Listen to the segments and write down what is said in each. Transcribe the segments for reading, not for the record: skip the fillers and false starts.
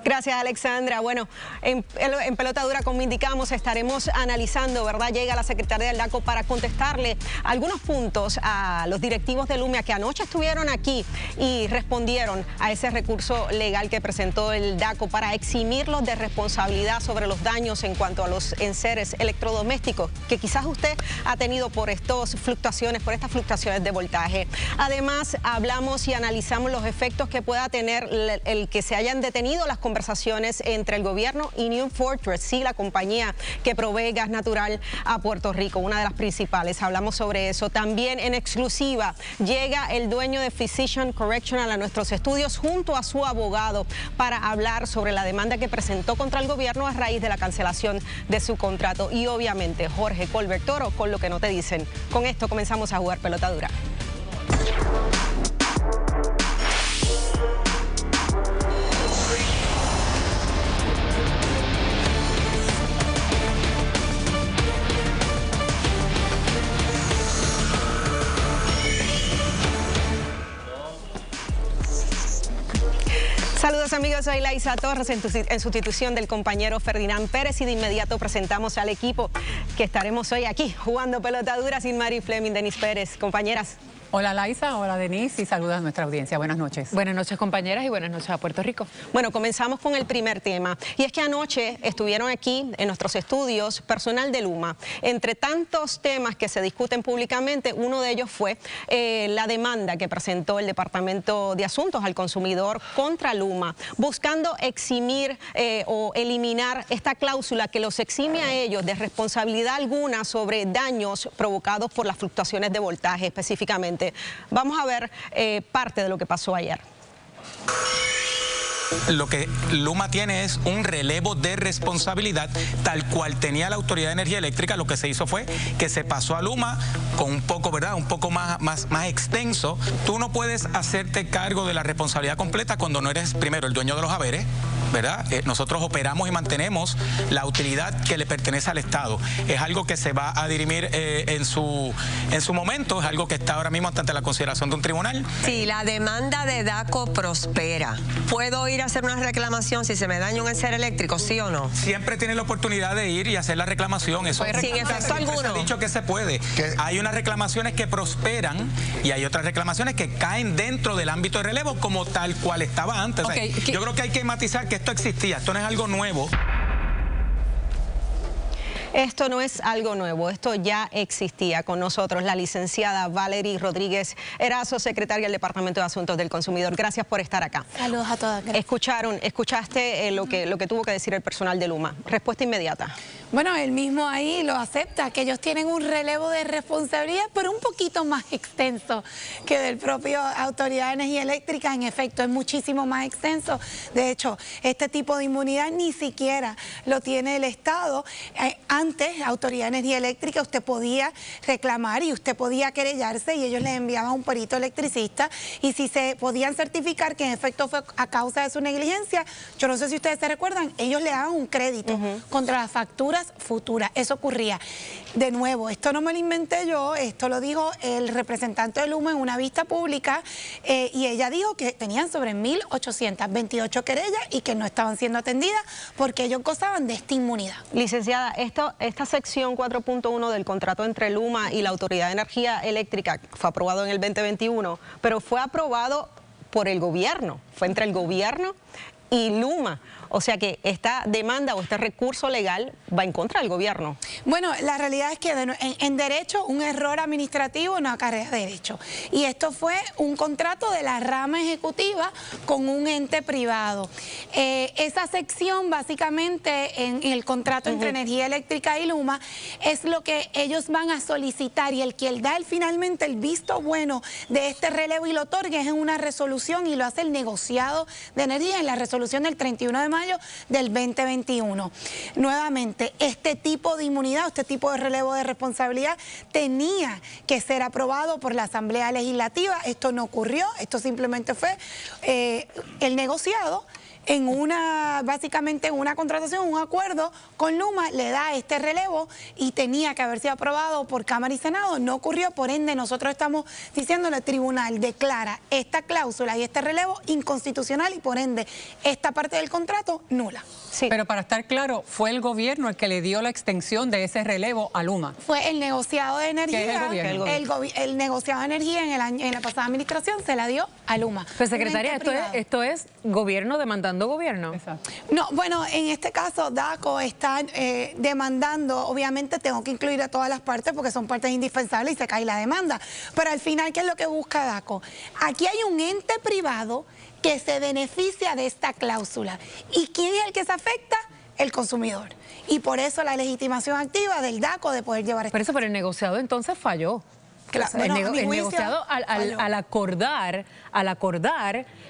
Gracias, Alexandra. Bueno, en Pelota Dura, como indicamos, estaremos analizando, ¿verdad? Llega la secretaria del DACO para contestarle algunos puntos a los directivos de Lumia que anoche estuvieron aquí y respondieron a ese recurso legal que presentó el DACO para eximirlos de responsabilidad sobre los daños en cuanto a los enseres electrodomésticos que quizás usted ha tenido por estas fluctuaciones de voltaje. Además, hablamos y analizamos los efectos que pueda tener el que se hayan detenido las conversaciones entre el gobierno y New Fortress, sí, la compañía que provee gas natural a Puerto Rico, una de las principales. Hablamos sobre eso. También en exclusiva llega el dueño de Physician Correctional a nuestros estudios junto a su abogado para hablar sobre la demanda que presentó contra el gobierno a raíz de la cancelación de su contrato. Y obviamente Jorge Colbert Toro con lo que no te dicen. Con esto comenzamos a jugar Pelota Dura. Saludos amigos, soy Laisa Torres en sustitución del compañero Ferdinand Pérez y de inmediato presentamos al equipo que estaremos hoy aquí jugando Pelota Dura sin Mari Fleming, Denis Pérez. Compañeras. Hola Laisa, hola Denise y saludos a nuestra audiencia. Buenas noches. Buenas noches compañeras y buenas noches a Puerto Rico. Bueno, comenzamos con el primer tema y es que anoche estuvieron aquí en nuestros estudios personal de Luma. Entre tantos temas que se discuten públicamente, uno de ellos fue la demanda que presentó el Departamento de Asuntos al Consumidor contra Luma, buscando eximir o eliminar esta cláusula que los exime a ellos de responsabilidad alguna sobre daños provocados por las fluctuaciones de voltaje específicamente. Vamos a ver parte de lo que pasó ayer. Lo que Luma tiene es un relevo de responsabilidad tal cual tenía la Autoridad de Energía Eléctrica. Lo que se hizo fue que se pasó a Luma con un poco, ¿verdad? Un poco más extenso. Tú no puedes hacerte cargo de la responsabilidad completa cuando no eres primero el dueño de los haberes, ¿verdad? Nosotros operamos y mantenemos la utilidad que le pertenece al Estado. Es algo que se va a dirimir en su momento, es algo que está ahora mismo ante la consideración de un tribunal. Si la demanda de DACO prospera, ¿puedo ir a hacer una reclamación si se me daña un enser eléctrico, sí o no? Siempre tiene la oportunidad de ir y hacer la reclamación. Eso sin efecto alguno. Se ha dicho que se puede. Hay unas reclamaciones que prosperan y hay otras reclamaciones que caen dentro del ámbito de relevo como tal cual estaba antes. Okay, o sea, yo creo que hay que matizar que esto existía, esto no es algo nuevo. Esto no es algo nuevo, esto ya existía. Con nosotros la licenciada Valerie Rodríguez Erazo, secretaria del Departamento de Asuntos del Consumidor. Gracias por estar acá. Saludos a todas. Gracias. Escuchaste lo que tuvo que decir el personal de Luma. Respuesta inmediata. Bueno, él mismo ahí lo acepta, que ellos tienen un relevo de responsabilidad, pero un poquito más extenso que del propio Autoridad de Energía Eléctrica. En efecto, es muchísimo más extenso. De hecho, este tipo de inmunidad ni siquiera lo tiene el Estado. Antes, Autoridad de Energía Eléctrica, usted podía reclamar y usted podía querellarse y ellos les enviaban un perito electricista y si se podían certificar que en efecto fue a causa de su negligencia, yo no sé si ustedes se recuerdan, ellos le daban un crédito contra las facturas futuras. Eso ocurría. De nuevo, esto no me lo inventé yo, esto lo dijo el representante de Luma en una vista pública y ella dijo que tenían sobre 1.828 querellas y que no estaban siendo atendidas porque ellos gozaban de esta inmunidad. Licenciada, esta sección 4.1 del contrato entre Luma y la Autoridad de Energía Eléctrica fue aprobado en el 2021, pero fue aprobado por el gobierno, fue entre el gobierno y Luma. O sea que esta demanda o este recurso legal va en contra del gobierno. Bueno, la realidad es que en derecho un error administrativo no acarrea derecho. Y esto fue un contrato de la rama ejecutiva con un ente privado. Esa sección básicamente en el contrato entre Energía Eléctrica y Luma es lo que ellos van a solicitar y el que da finalmente el visto bueno de este relevo y lo otorga es en una resolución y lo hace el negociado de energía en la resolución del 31 de mayo del 2021. Nuevamente, este tipo de inmunidad, este tipo de relevo de responsabilidad tenía que ser aprobado por la Asamblea Legislativa. Esto no ocurrió, esto simplemente fue el negociado básicamente en una contratación, un acuerdo con Luma, le da este relevo y tenía que haber sido aprobado por Cámara y Senado, no ocurrió, por ende nosotros estamos diciéndole al tribunal declara esta cláusula y este relevo inconstitucional y por ende esta parte del contrato nula. Sí. Pero para estar claro, fue el gobierno el que le dio la extensión de ese relevo a Luma. Fue el negociado de energía. ¿Qué es el gobierno? El negociado de energía en la pasada administración se la dio a Luma. Pues secretaria, esto es gobierno demandando gobierno. Exacto. No, bueno, en este caso DACO está demandando, obviamente tengo que incluir a todas las partes porque son partes indispensables y se cae la demanda. Pero al final, ¿qué es lo que busca DACO? Aquí hay un ente privado que se beneficia de esta cláusula. ¿Y quién es el que se afecta? El consumidor. Y por eso la legitimación activa del DACO de poder llevar esto. Pero el negociado entonces falló. Claro, O sea, bueno, el negociado al acordar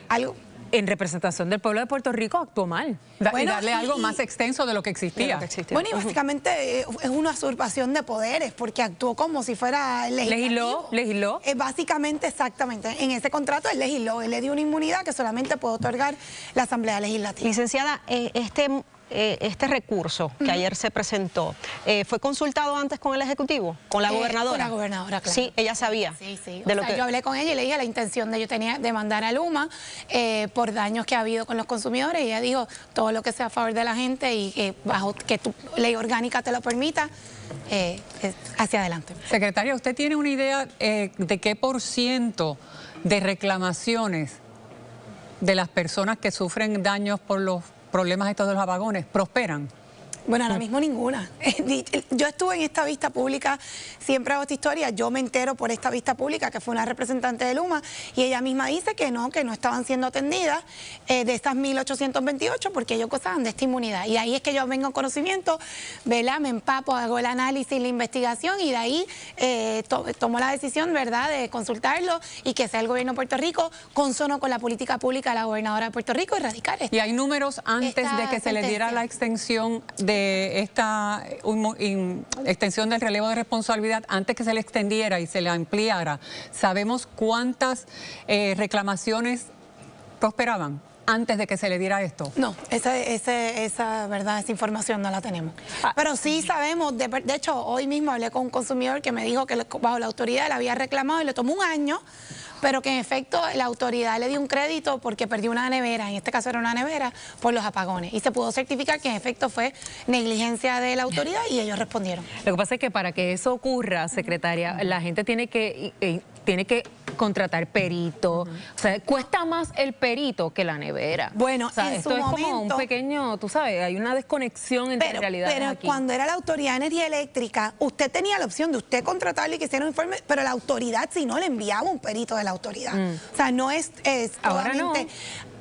algo en representación del pueblo de Puerto Rico actuó mal. Y darle algo más extenso de lo que existía. Bueno, y básicamente es una usurpación de poderes, porque actuó como si fuera legislativo. Legisló. Básicamente, exactamente. En ese contrato él legisló, él le dio una inmunidad que solamente puede otorgar la Asamblea Legislativa. Licenciada, este recurso que ayer se presentó, ¿fue consultado antes con el Ejecutivo? ¿Con la gobernadora? Con la gobernadora, claro. Sí, ella sabía. Sí. Yo hablé con ella y le dije la intención de yo tenía de mandar a Luma por daños que ha habido con los consumidores. Y ella dijo todo lo que sea a favor de la gente y bajo que tu ley orgánica te lo permita, hacia adelante. Secretaria, ¿usted tiene una idea de qué % de reclamaciones de las personas que sufren daños por los problemas estos de los apagones prosperan? Bueno, ahora mismo ninguna. Yo estuve en esta vista pública, siempre hago esta historia, yo me entero por esta vista pública que fue una representante de Luma y ella misma dice que no estaban siendo atendidas de estas 1.828 porque ellos gozaban de esta inmunidad. Y ahí es que yo vengo en conocimiento, ¿verdad? Me empapo, hago el análisis, la investigación y de ahí tomo la decisión, ¿verdad?, de consultarlo y que sea el gobierno de Puerto Rico consono con la política pública de la gobernadora de Puerto Rico erradicar esto. ¿Y hay números antes de que se le diera la extensión de esta extensión del relevo de responsabilidad, antes que se le extendiera y se le ampliara? ¿Sabemos cuántas reclamaciones prosperaban antes de que se le diera esto? No, esa verdad, esa información no la tenemos. Pero sí sabemos, de hecho, hoy mismo hablé con un consumidor que me dijo que bajo la autoridad le había reclamado y le tomó un año, pero que en efecto la autoridad le dio un crédito porque perdió una nevera, en este caso era una nevera, por los apagones. Y se pudo certificar que en efecto fue negligencia de la autoridad y ellos respondieron. Lo que pasa es que para que eso ocurra, secretaria, la gente tiene que contratar perito. O sea, cuesta más el perito que la nevera. Bueno, o sea, en su momento, es como un pequeño, tú sabes, hay una desconexión entre realidades pero aquí. Cuando era la Autoridad de Energía Eléctrica, usted tenía la opción de usted contratarle y que hiciera un informe, pero la autoridad, si no, le enviaba un perito de la autoridad. O sea, no es ahora no.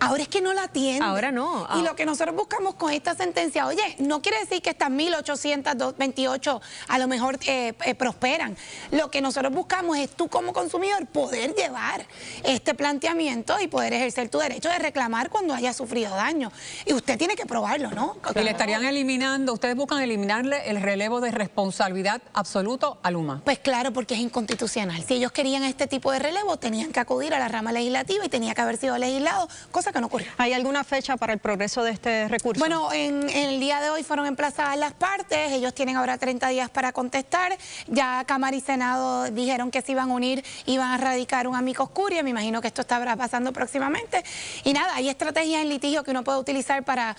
Ahora es que no la atiende. Ahora no. Y lo que nosotros buscamos con esta sentencia, oye, no quiere decir que estas 1.828 a lo mejor prosperan. Lo que nosotros buscamos es tú como consumidor poder llevar este planteamiento y poder ejercer tu derecho de reclamar cuando haya sufrido daño. Y usted tiene que probarlo, ¿no? Y le estarían eliminando, ustedes buscan eliminarle el relevo de responsabilidad absoluto a Luma. Pues claro, porque es inconstitucional. Si ellos querían este tipo de relevo, tenían que acudir a la rama legislativa y tenía que haber sido legislado, cosa que no ocurrió. ¿Hay alguna fecha para el progreso de este recurso? Bueno, en el día de hoy fueron emplazadas las partes, ellos tienen ahora 30 días para contestar, ya Cámara y Senado dijeron que se iban a unir, iban a radicar un amicus curiae, me imagino que esto estará pasando próximamente, y nada, hay estrategias en litigio que uno puede utilizar para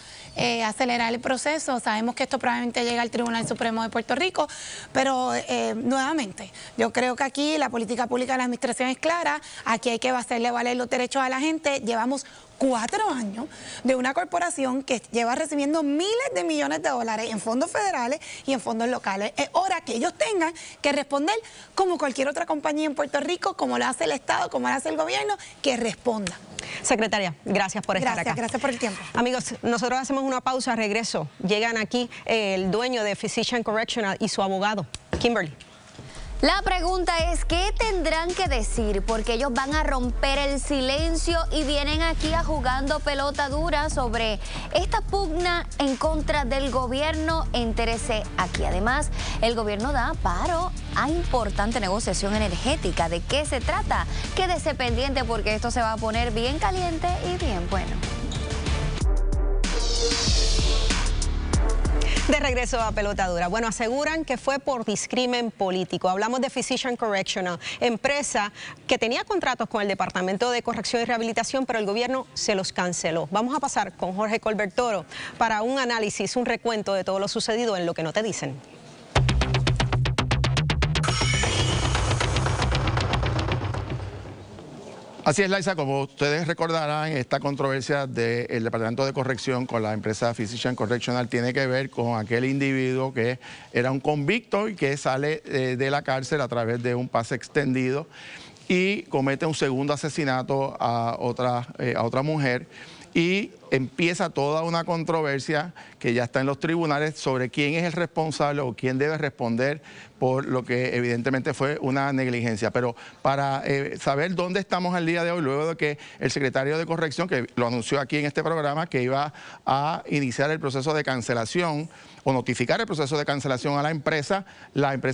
acelerar el proceso. Sabemos que esto probablemente llega al Tribunal Supremo de Puerto Rico, pero nuevamente, yo creo que aquí la política pública de la administración es clara, aquí hay que hacerle valer los derechos a la gente. Llevamos 4 años de una corporación que lleva recibiendo miles de millones de dólares en fondos federales y en fondos locales. Es hora que ellos tengan que responder como cualquier otra compañía en Puerto Rico, como lo hace el Estado, como lo hace el gobierno, que responda. Secretaria, gracias por estar acá. Gracias por el tiempo. Amigos, nosotros hacemos una pausa, regreso. Llegan aquí el dueño de Physician Correctional y su abogado, Kimberly. La pregunta es, ¿qué tendrán que decir? Porque ellos van a romper el silencio y vienen aquí a jugando pelota dura sobre esta pugna en contra del gobierno. Entérese aquí. Además, el gobierno da paro a importante negociación energética. ¿De qué se trata? Quédese pendiente porque esto se va a poner bien caliente y bien bueno. De regreso a Pelota Dura. Bueno, aseguran que fue por discrimen político. Hablamos de Physicians Correctional, empresa que tenía contratos con el Departamento de Corrección y Rehabilitación, pero el gobierno se los canceló. Vamos a pasar con Jorge Colbert Toro para un análisis, un recuento de todo lo sucedido en Lo que no te dicen. Así es, Laisa, como ustedes recordarán, esta controversia del Departamento de Corrección con la empresa Physicians Correctional tiene que ver con aquel individuo que era un convicto y que sale de la cárcel a través de un pase extendido y comete un segundo asesinato a otra mujer. Y empieza toda una controversia que ya está en los tribunales sobre quién es el responsable o quién debe responder por lo que evidentemente fue una negligencia. Pero para saber dónde estamos al día de hoy, luego de que el secretario de Corrección, que lo anunció aquí en este programa, que iba a iniciar el proceso de cancelación o notificar el proceso de cancelación a la empresa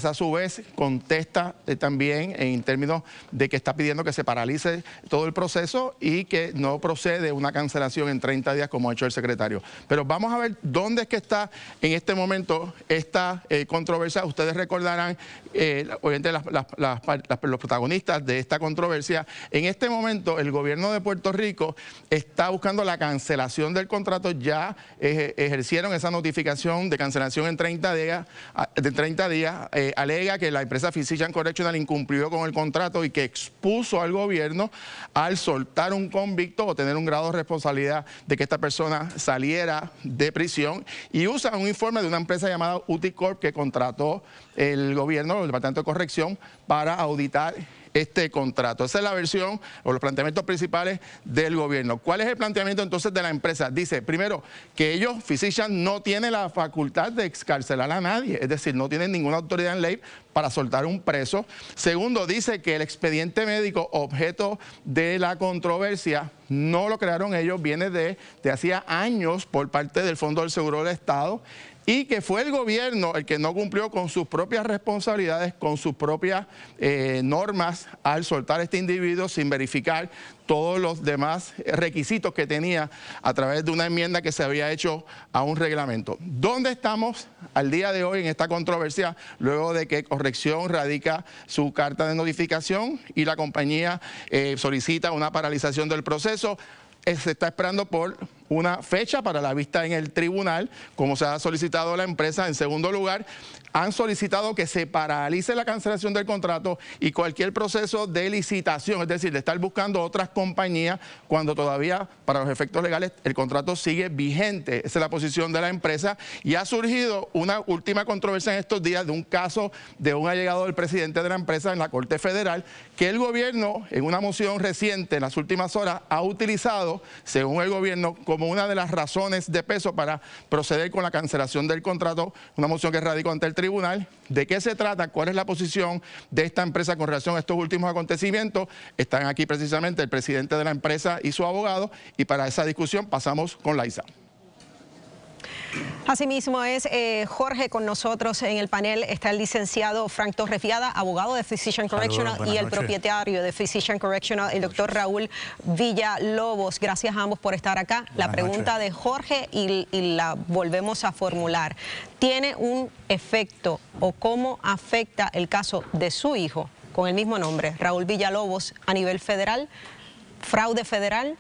a su vez contesta también en términos de que está pidiendo que se paralice todo el proceso y que no procede una cancelación en 30 días como ha hecho el secretario. Pero vamos a ver dónde es que está en este momento esta controversia. Ustedes recordarán, obviamente los protagonistas de esta controversia. En este momento el gobierno de Puerto Rico está buscando la cancelación del contrato. Ya ejercieron esa notificación de cancelación en 30 días, alega que la empresa Physicians Correctional incumplió con el contrato y que expuso al gobierno al soltar un convicto o tener un grado de responsabilidad de que esta persona saliera de prisión, y usa un informe de una empresa llamada Uticorp que contrató el gobierno, el Departamento de Corrección, para auditar este contrato. Esa es la versión o los planteamientos principales del gobierno. ¿Cuál es el planteamiento entonces de la empresa? Dice, primero, que ellos, Physicians, no tienen la facultad de excarcelar a nadie, es decir, no tienen ninguna autoridad en ley para soltar un preso. Segundo, dice que el expediente médico objeto de la controversia no lo crearon ellos, viene de hacía años por parte del Fondo del Seguro del Estado, y que fue el gobierno el que no cumplió con sus propias responsabilidades, con sus propias normas al soltar a este individuo sin verificar todos los demás requisitos que tenía a través de una enmienda que se había hecho a un reglamento. ¿Dónde estamos al día de hoy en esta controversia luego de que Corrección radica su carta de notificación y la compañía solicita una paralización del proceso? Se está esperando por una fecha para la vista en el tribunal, como se ha solicitado la empresa. En segundo lugar, han solicitado que se paralice la cancelación del contrato y cualquier proceso de licitación, es decir, de estar buscando otras compañías cuando todavía, para los efectos legales, el contrato sigue vigente. Esa es la posición de la empresa, y ha surgido una última controversia en estos días de un caso de un allegado del presidente de la empresa en la Corte Federal, que el gobierno, en una moción reciente en las últimas horas, ha utilizado, según el gobierno, como una de las razones de peso para proceder con la cancelación del contrato, una moción que radicó ante el tribunal. ¿De qué se trata? ¿Cuál es la posición de esta empresa con relación a estos últimos acontecimientos? Están aquí precisamente el presidente de la empresa y su abogado, y para esa discusión pasamos con Laisa. Asimismo es Jorge, con nosotros en el panel está el licenciado Frank Torres Viada, abogado de Physicians Correctional, y el propietario de Physicians Correctional, el doctor Raúl Villalobos. Gracias a ambos por estar acá. La pregunta de Jorge y la volvemos a formular. ¿Tiene un efecto o cómo afecta el caso de su hijo con el mismo nombre, Raúl Villalobos, a nivel federal? ¿Fraude federal?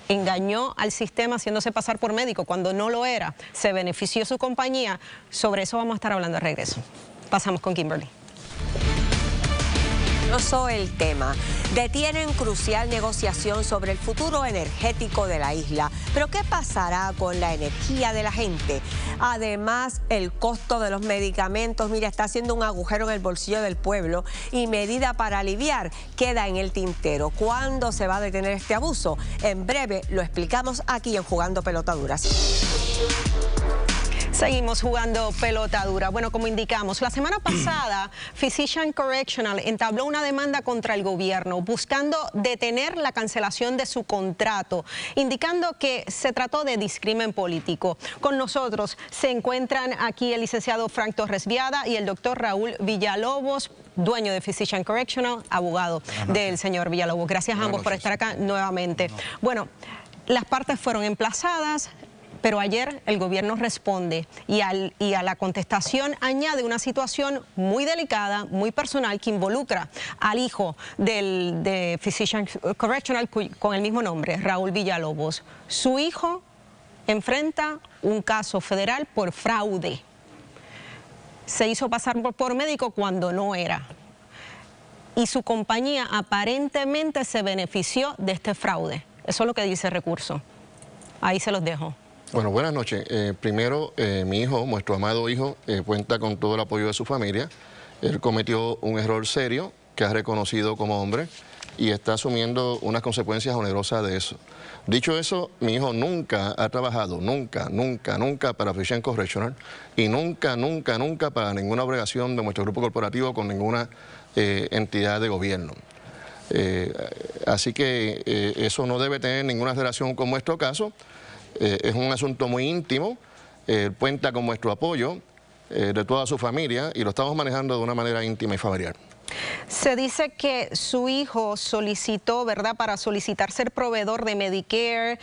Engañó al sistema haciéndose pasar por médico cuando no lo era, se benefició su compañía. Sobre eso vamos a estar hablando de regreso. Pasamos con Kimberly. El tema. Detienen crucial negociación sobre el futuro energético de la isla. Pero ¿qué pasará con la energía de la gente? Además, el costo de los medicamentos, mira, está haciendo un agujero en el bolsillo del pueblo, y medida para aliviar queda en el tintero. ¿Cuándo se va a detener este abuso? En breve lo explicamos aquí en Jugando Pelota Dura. Seguimos jugando pelota dura. Bueno, como indicamos, la semana pasada Physicians Correctional entabló una demanda contra el gobierno buscando detener la cancelación de su contrato, indicando que se trató de discrimen político. Con nosotros se encuentran aquí el licenciado Frank Torres Viada y el doctor Raúl Villalobos, dueño de Physicians Correctional, abogado del señor Villalobos. Gracias a ambos por estar acá nuevamente. Bueno, las partes fueron emplazadas. Pero ayer el gobierno responde y a la contestación añade una situación muy delicada, muy personal, que involucra al hijo de Physician Correctional con el mismo nombre, Raúl Villalobos. Su hijo enfrenta un caso federal por fraude. Se hizo pasar por médico cuando no era. Y su compañía aparentemente se benefició de este fraude. Eso es lo que dice el recurso. Ahí se los dejo. Bueno, buenas noches. Primero, mi hijo, nuestro amado hijo, cuenta con todo el apoyo de su familia. Él cometió un error serio que ha reconocido como hombre y está asumiendo unas consecuencias onerosas de eso. Dicho eso, mi hijo nunca ha trabajado, nunca para Physician Correctional y nunca para ninguna obligación de nuestro grupo corporativo con ninguna entidad de gobierno. Así que eso no debe tener ninguna relación con nuestro caso. Es un asunto muy íntimo, cuenta con nuestro apoyo de toda su familia y lo estamos manejando de una manera íntima y familiar. Se dice que su hijo solicitó, ¿verdad?, para solicitar ser proveedor de Medicare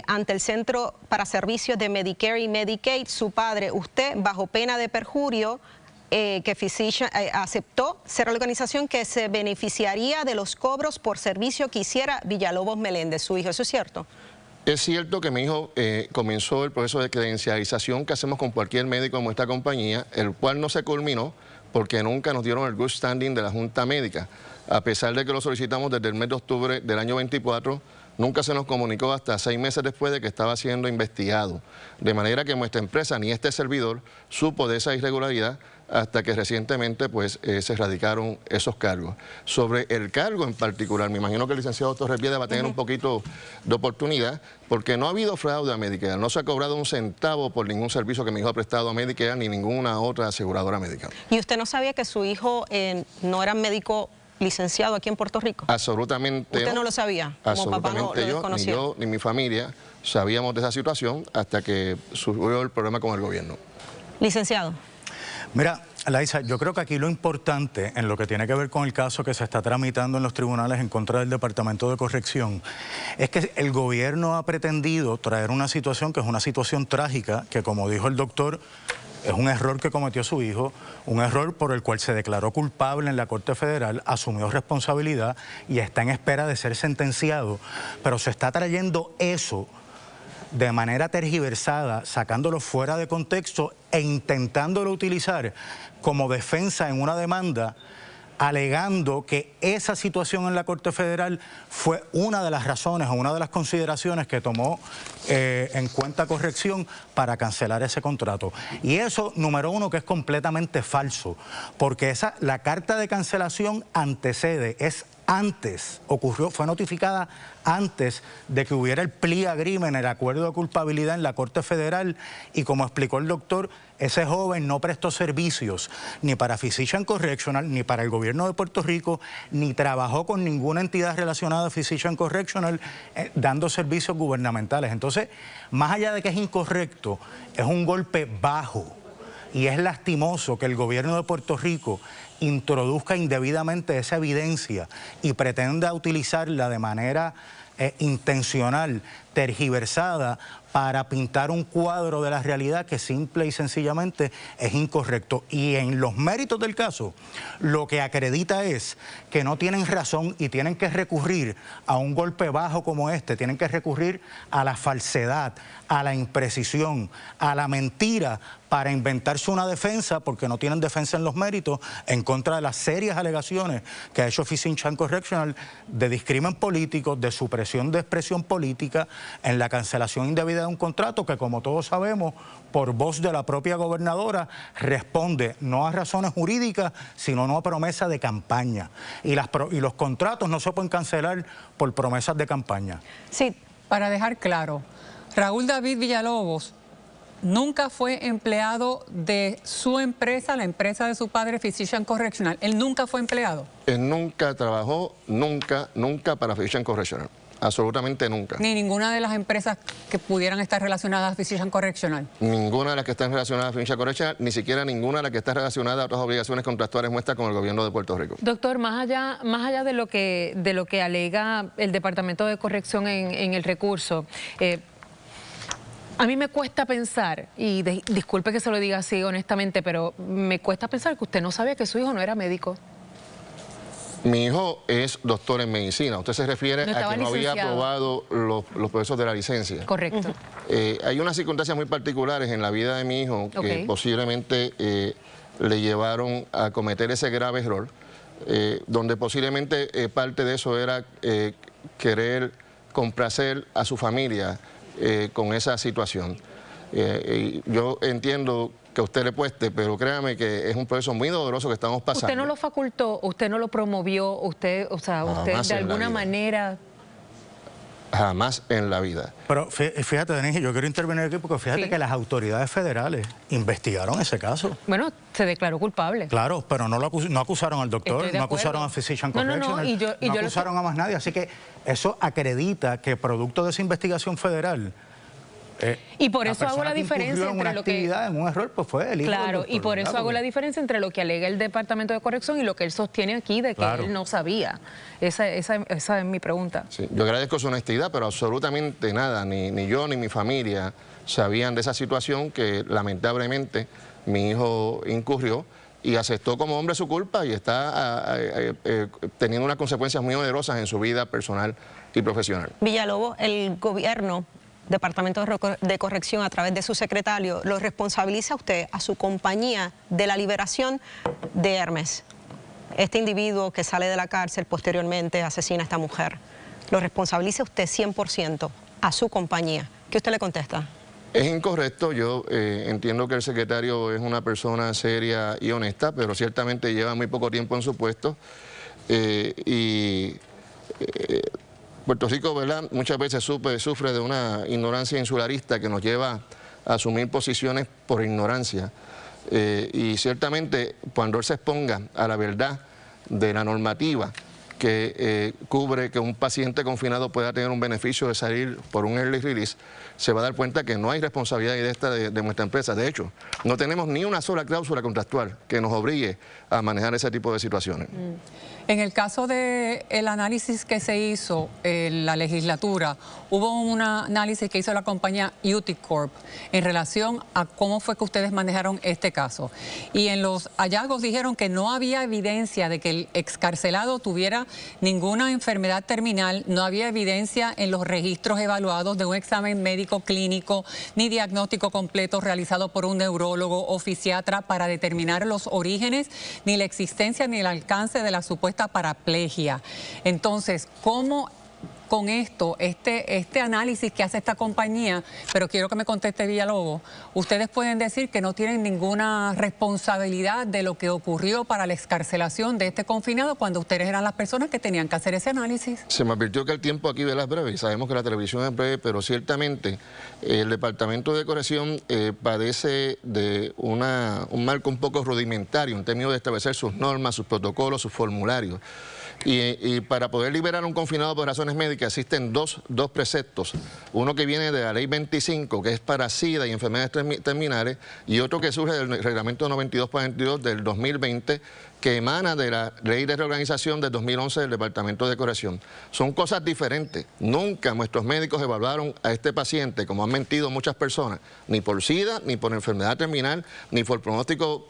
ante el Centro para Servicios de Medicare y Medicaid. Su padre, usted, bajo pena de perjurio, que Physician aceptó ser la organización que se beneficiaría de los cobros por servicio que hiciera Villalobos Meléndez, su hijo. ¿Eso es cierto? Es cierto que mi hijo comenzó el proceso de credencialización que hacemos con cualquier médico en nuestra compañía, el cual no se culminó porque nunca nos dieron el good standing de la Junta Médica. A pesar de que lo solicitamos desde el mes de octubre del año 24, nunca se nos comunicó hasta 6 meses después de que estaba siendo investigado. De manera que nuestra empresa ni este servidor supo de esa irregularidad hasta que recientemente pues, se erradicaron esos cargos. Sobre el cargo en particular, me imagino que el licenciado Torres Piedra va a tener un poquito de oportunidad, porque no ha habido fraude a Medicare, no se ha cobrado un centavo por ningún servicio que mi hijo ha prestado a Medicare ni ninguna otra aseguradora médica. ¿Y usted no sabía que su hijo no era médico licenciado aquí en Puerto Rico? Absolutamente. ¿Usted no lo sabía? Como papá no lo desconocía. Ni yo ni mi familia sabíamos de esa situación hasta que surgió el problema con el gobierno. Licenciado. Mira, Laisa, yo creo que aquí lo importante en lo que tiene que ver con el caso que se está tramitando en los tribunales en contra del Departamento de Corrección es que el gobierno ha pretendido traer una situación que es una situación trágica, que como dijo el doctor, es un error que cometió su hijo, un error por el cual se declaró culpable en la Corte Federal, asumió responsabilidad y está en espera de ser sentenciado, pero se está trayendo eso de manera tergiversada, sacándolo fuera de contexto e intentándolo utilizar como defensa en una demanda, alegando que esa situación en la Corte Federal fue una de las razones o una de las consideraciones que tomó en cuenta Corrección para cancelar ese contrato. Y eso, número uno, que es completamente falso, porque la carta de cancelación antecede, fue notificada antes de que hubiera el plea agreement, el acuerdo de culpabilidad en la Corte Federal, y como explicó el doctor, ese joven no prestó servicios ni para Physician Correctional, ni para el gobierno de Puerto Rico, ni trabajó con ninguna entidad relacionada a Physician Correctional dando servicios gubernamentales. Entonces, más allá de que es incorrecto, es un golpe bajo y es lastimoso que el gobierno de Puerto Rico introduzca indebidamente esa evidencia y pretenda utilizarla de manera intencional, tergiversada, para pintar un cuadro de la realidad que simple y sencillamente es incorrecto. Y en los méritos del caso, lo que acredita es que no tienen razón y tienen que recurrir a un golpe bajo como este, tienen que recurrir a la falsedad, a la imprecisión, a la mentira, para inventarse una defensa, porque no tienen defensa en los méritos, en contra de las serias alegaciones que ha hecho Physician Correctional de discrimen político, de supresión de expresión política, en la cancelación indebida de un contrato que, como todos sabemos, por voz de la propia gobernadora, responde no a razones jurídicas, sino a promesa de campaña. Y los contratos no se pueden cancelar por promesas de campaña. Sí, para dejar claro, Raúl David Villalobos nunca fue empleado de su empresa, la empresa de su padre, Physician Correctional. ¿Él nunca fue empleado? Él nunca trabajó, nunca para Physician Correctional. Absolutamente nunca. Ni ninguna de las empresas que pudieran estar relacionadas a Physician Correctional. Ninguna de las que están relacionadas a Physician Correctional, ni siquiera ninguna de las que está relacionada a otras obligaciones contractuales nuestras con el gobierno de Puerto Rico. Doctor, más allá de lo que alega el Departamento de Corrección en el recurso, A mí me cuesta pensar, y disculpe que se lo diga así honestamente, pero me cuesta pensar que usted no sabía que su hijo no era médico. Mi hijo es doctor en medicina. Usted se refiere a que no había aprobado los procesos de la licencia. Correcto. Hay unas circunstancias muy particulares en la vida de mi hijo que posiblemente le llevaron a cometer ese grave error, donde posiblemente parte de eso era querer complacer a su familia con esa situación. Yo entiendo que a usted le cueste, pero créame que es un proceso muy doloroso que estamos pasando. ¿Usted no lo facultó? ¿Usted no lo promovió? ¿Usted, o sea, usted de alguna manera...? Jamás en la vida. Pero fíjate, Denise, yo quiero intervenir aquí porque fíjate que las autoridades federales investigaron ese caso. Bueno, se declaró culpable. Claro, pero no acusaron al doctor, no acusaron a Physician Correctional, no acusaron a más nadie. Así que eso acredita que producto de esa investigación federal... y por eso hago la diferencia entre lo que... en un error, pues fue el hijo del doctor, y por eso hago la diferencia entre lo que alega el Departamento de Corrección y lo que él sostiene aquí de que él no sabía. Esa es mi pregunta. Sí, yo agradezco su honestidad, pero absolutamente nada, ni yo ni mi familia sabían de esa situación que lamentablemente mi hijo incurrió y aceptó como hombre su culpa y está teniendo unas consecuencias muy onerosas en su vida personal y profesional. Villalobos, el gobierno, Departamento de Corrección, a través de su secretario, lo responsabiliza a usted, a su compañía, de la liberación de Hermes, este individuo que sale de la cárcel, posteriormente asesina a esta mujer. Lo responsabiliza usted 100% a su compañía. ¿Qué usted le contesta? Es incorrecto. Yo entiendo que el secretario es una persona seria y honesta, pero ciertamente lleva muy poco tiempo en su puesto Puerto Rico, ¿verdad?, muchas veces sufre de una ignorancia insularista que nos lleva a asumir posiciones por ignorancia. Y ciertamente cuando él se exponga a la verdad de la normativa que cubre que un paciente confinado pueda tener un beneficio de salir por un early release, se va a dar cuenta que no hay responsabilidad directa de nuestra empresa. De hecho, no tenemos ni una sola cláusula contractual que nos obligue a manejar ese tipo de situaciones. En el caso del análisis que se hizo en la legislatura, hubo un análisis que hizo la compañía Uticorp en relación a cómo fue que ustedes manejaron este caso. Y en los hallazgos dijeron que no había evidencia de que el excarcelado tuviera ninguna enfermedad terminal, no había evidencia en los registros evaluados de un examen médico clínico, ni diagnóstico completo realizado por un neurólogo o fisiatra para determinar los orígenes, ni la existencia ni el alcance de la supuesta paraplegia. Entonces, ¿cómo con esto, este análisis que hace esta compañía, pero quiero que me conteste Villalobos, ustedes pueden decir que no tienen ninguna responsabilidad de lo que ocurrió para la excarcelación de este confinado cuando ustedes eran las personas que tenían que hacer ese análisis? Se me advirtió que el tiempo aquí es breve y sabemos que la televisión es breve, pero ciertamente el Departamento de Corrección padece de un marco un poco rudimentario en términos de establecer sus normas, sus protocolos, sus formularios. Y para poder liberar a un confinado por razones médicas existen dos preceptos. Uno que viene de la Ley 25, que es para SIDA y enfermedades terminales, y otro que surge del Reglamento 9242 del 2020, que emana de la Ley de Reorganización del 2011 del Departamento de Corrección. Son cosas diferentes. Nunca nuestros médicos evaluaron a este paciente, como han mentido muchas personas, ni por SIDA, ni por enfermedad terminal, ni por pronóstico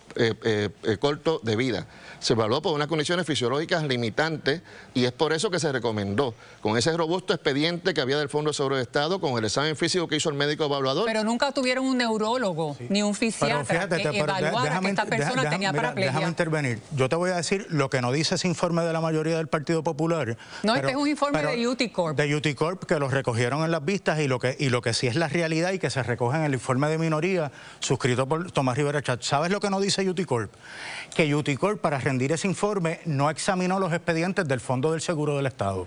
corto de vida. Se evaluó por unas condiciones fisiológicas limitantes y es por eso que se recomendó, con ese robusto expediente que había del Fondo de Seguro de Estado, con el examen físico que hizo el médico evaluador. Pero nunca tuvieron un neurólogo ni un fisiatra que evaluara que esta persona tenía paraplegia. Déjame intervenir. Yo te voy a decir lo que no dice ese informe de la mayoría del Partido Popular. No, este es un informe de Uticorp. De Uticorp, que lo recogieron en las vistas y lo que sí es la realidad y que se recoge en el informe de minoría suscrito por Tomás Rivera Chatz. ¿Sabes lo que no dice Uticorp? Que Uticorp, para rendir ese informe, no examinó los expedientes del Fondo del Seguro del Estado,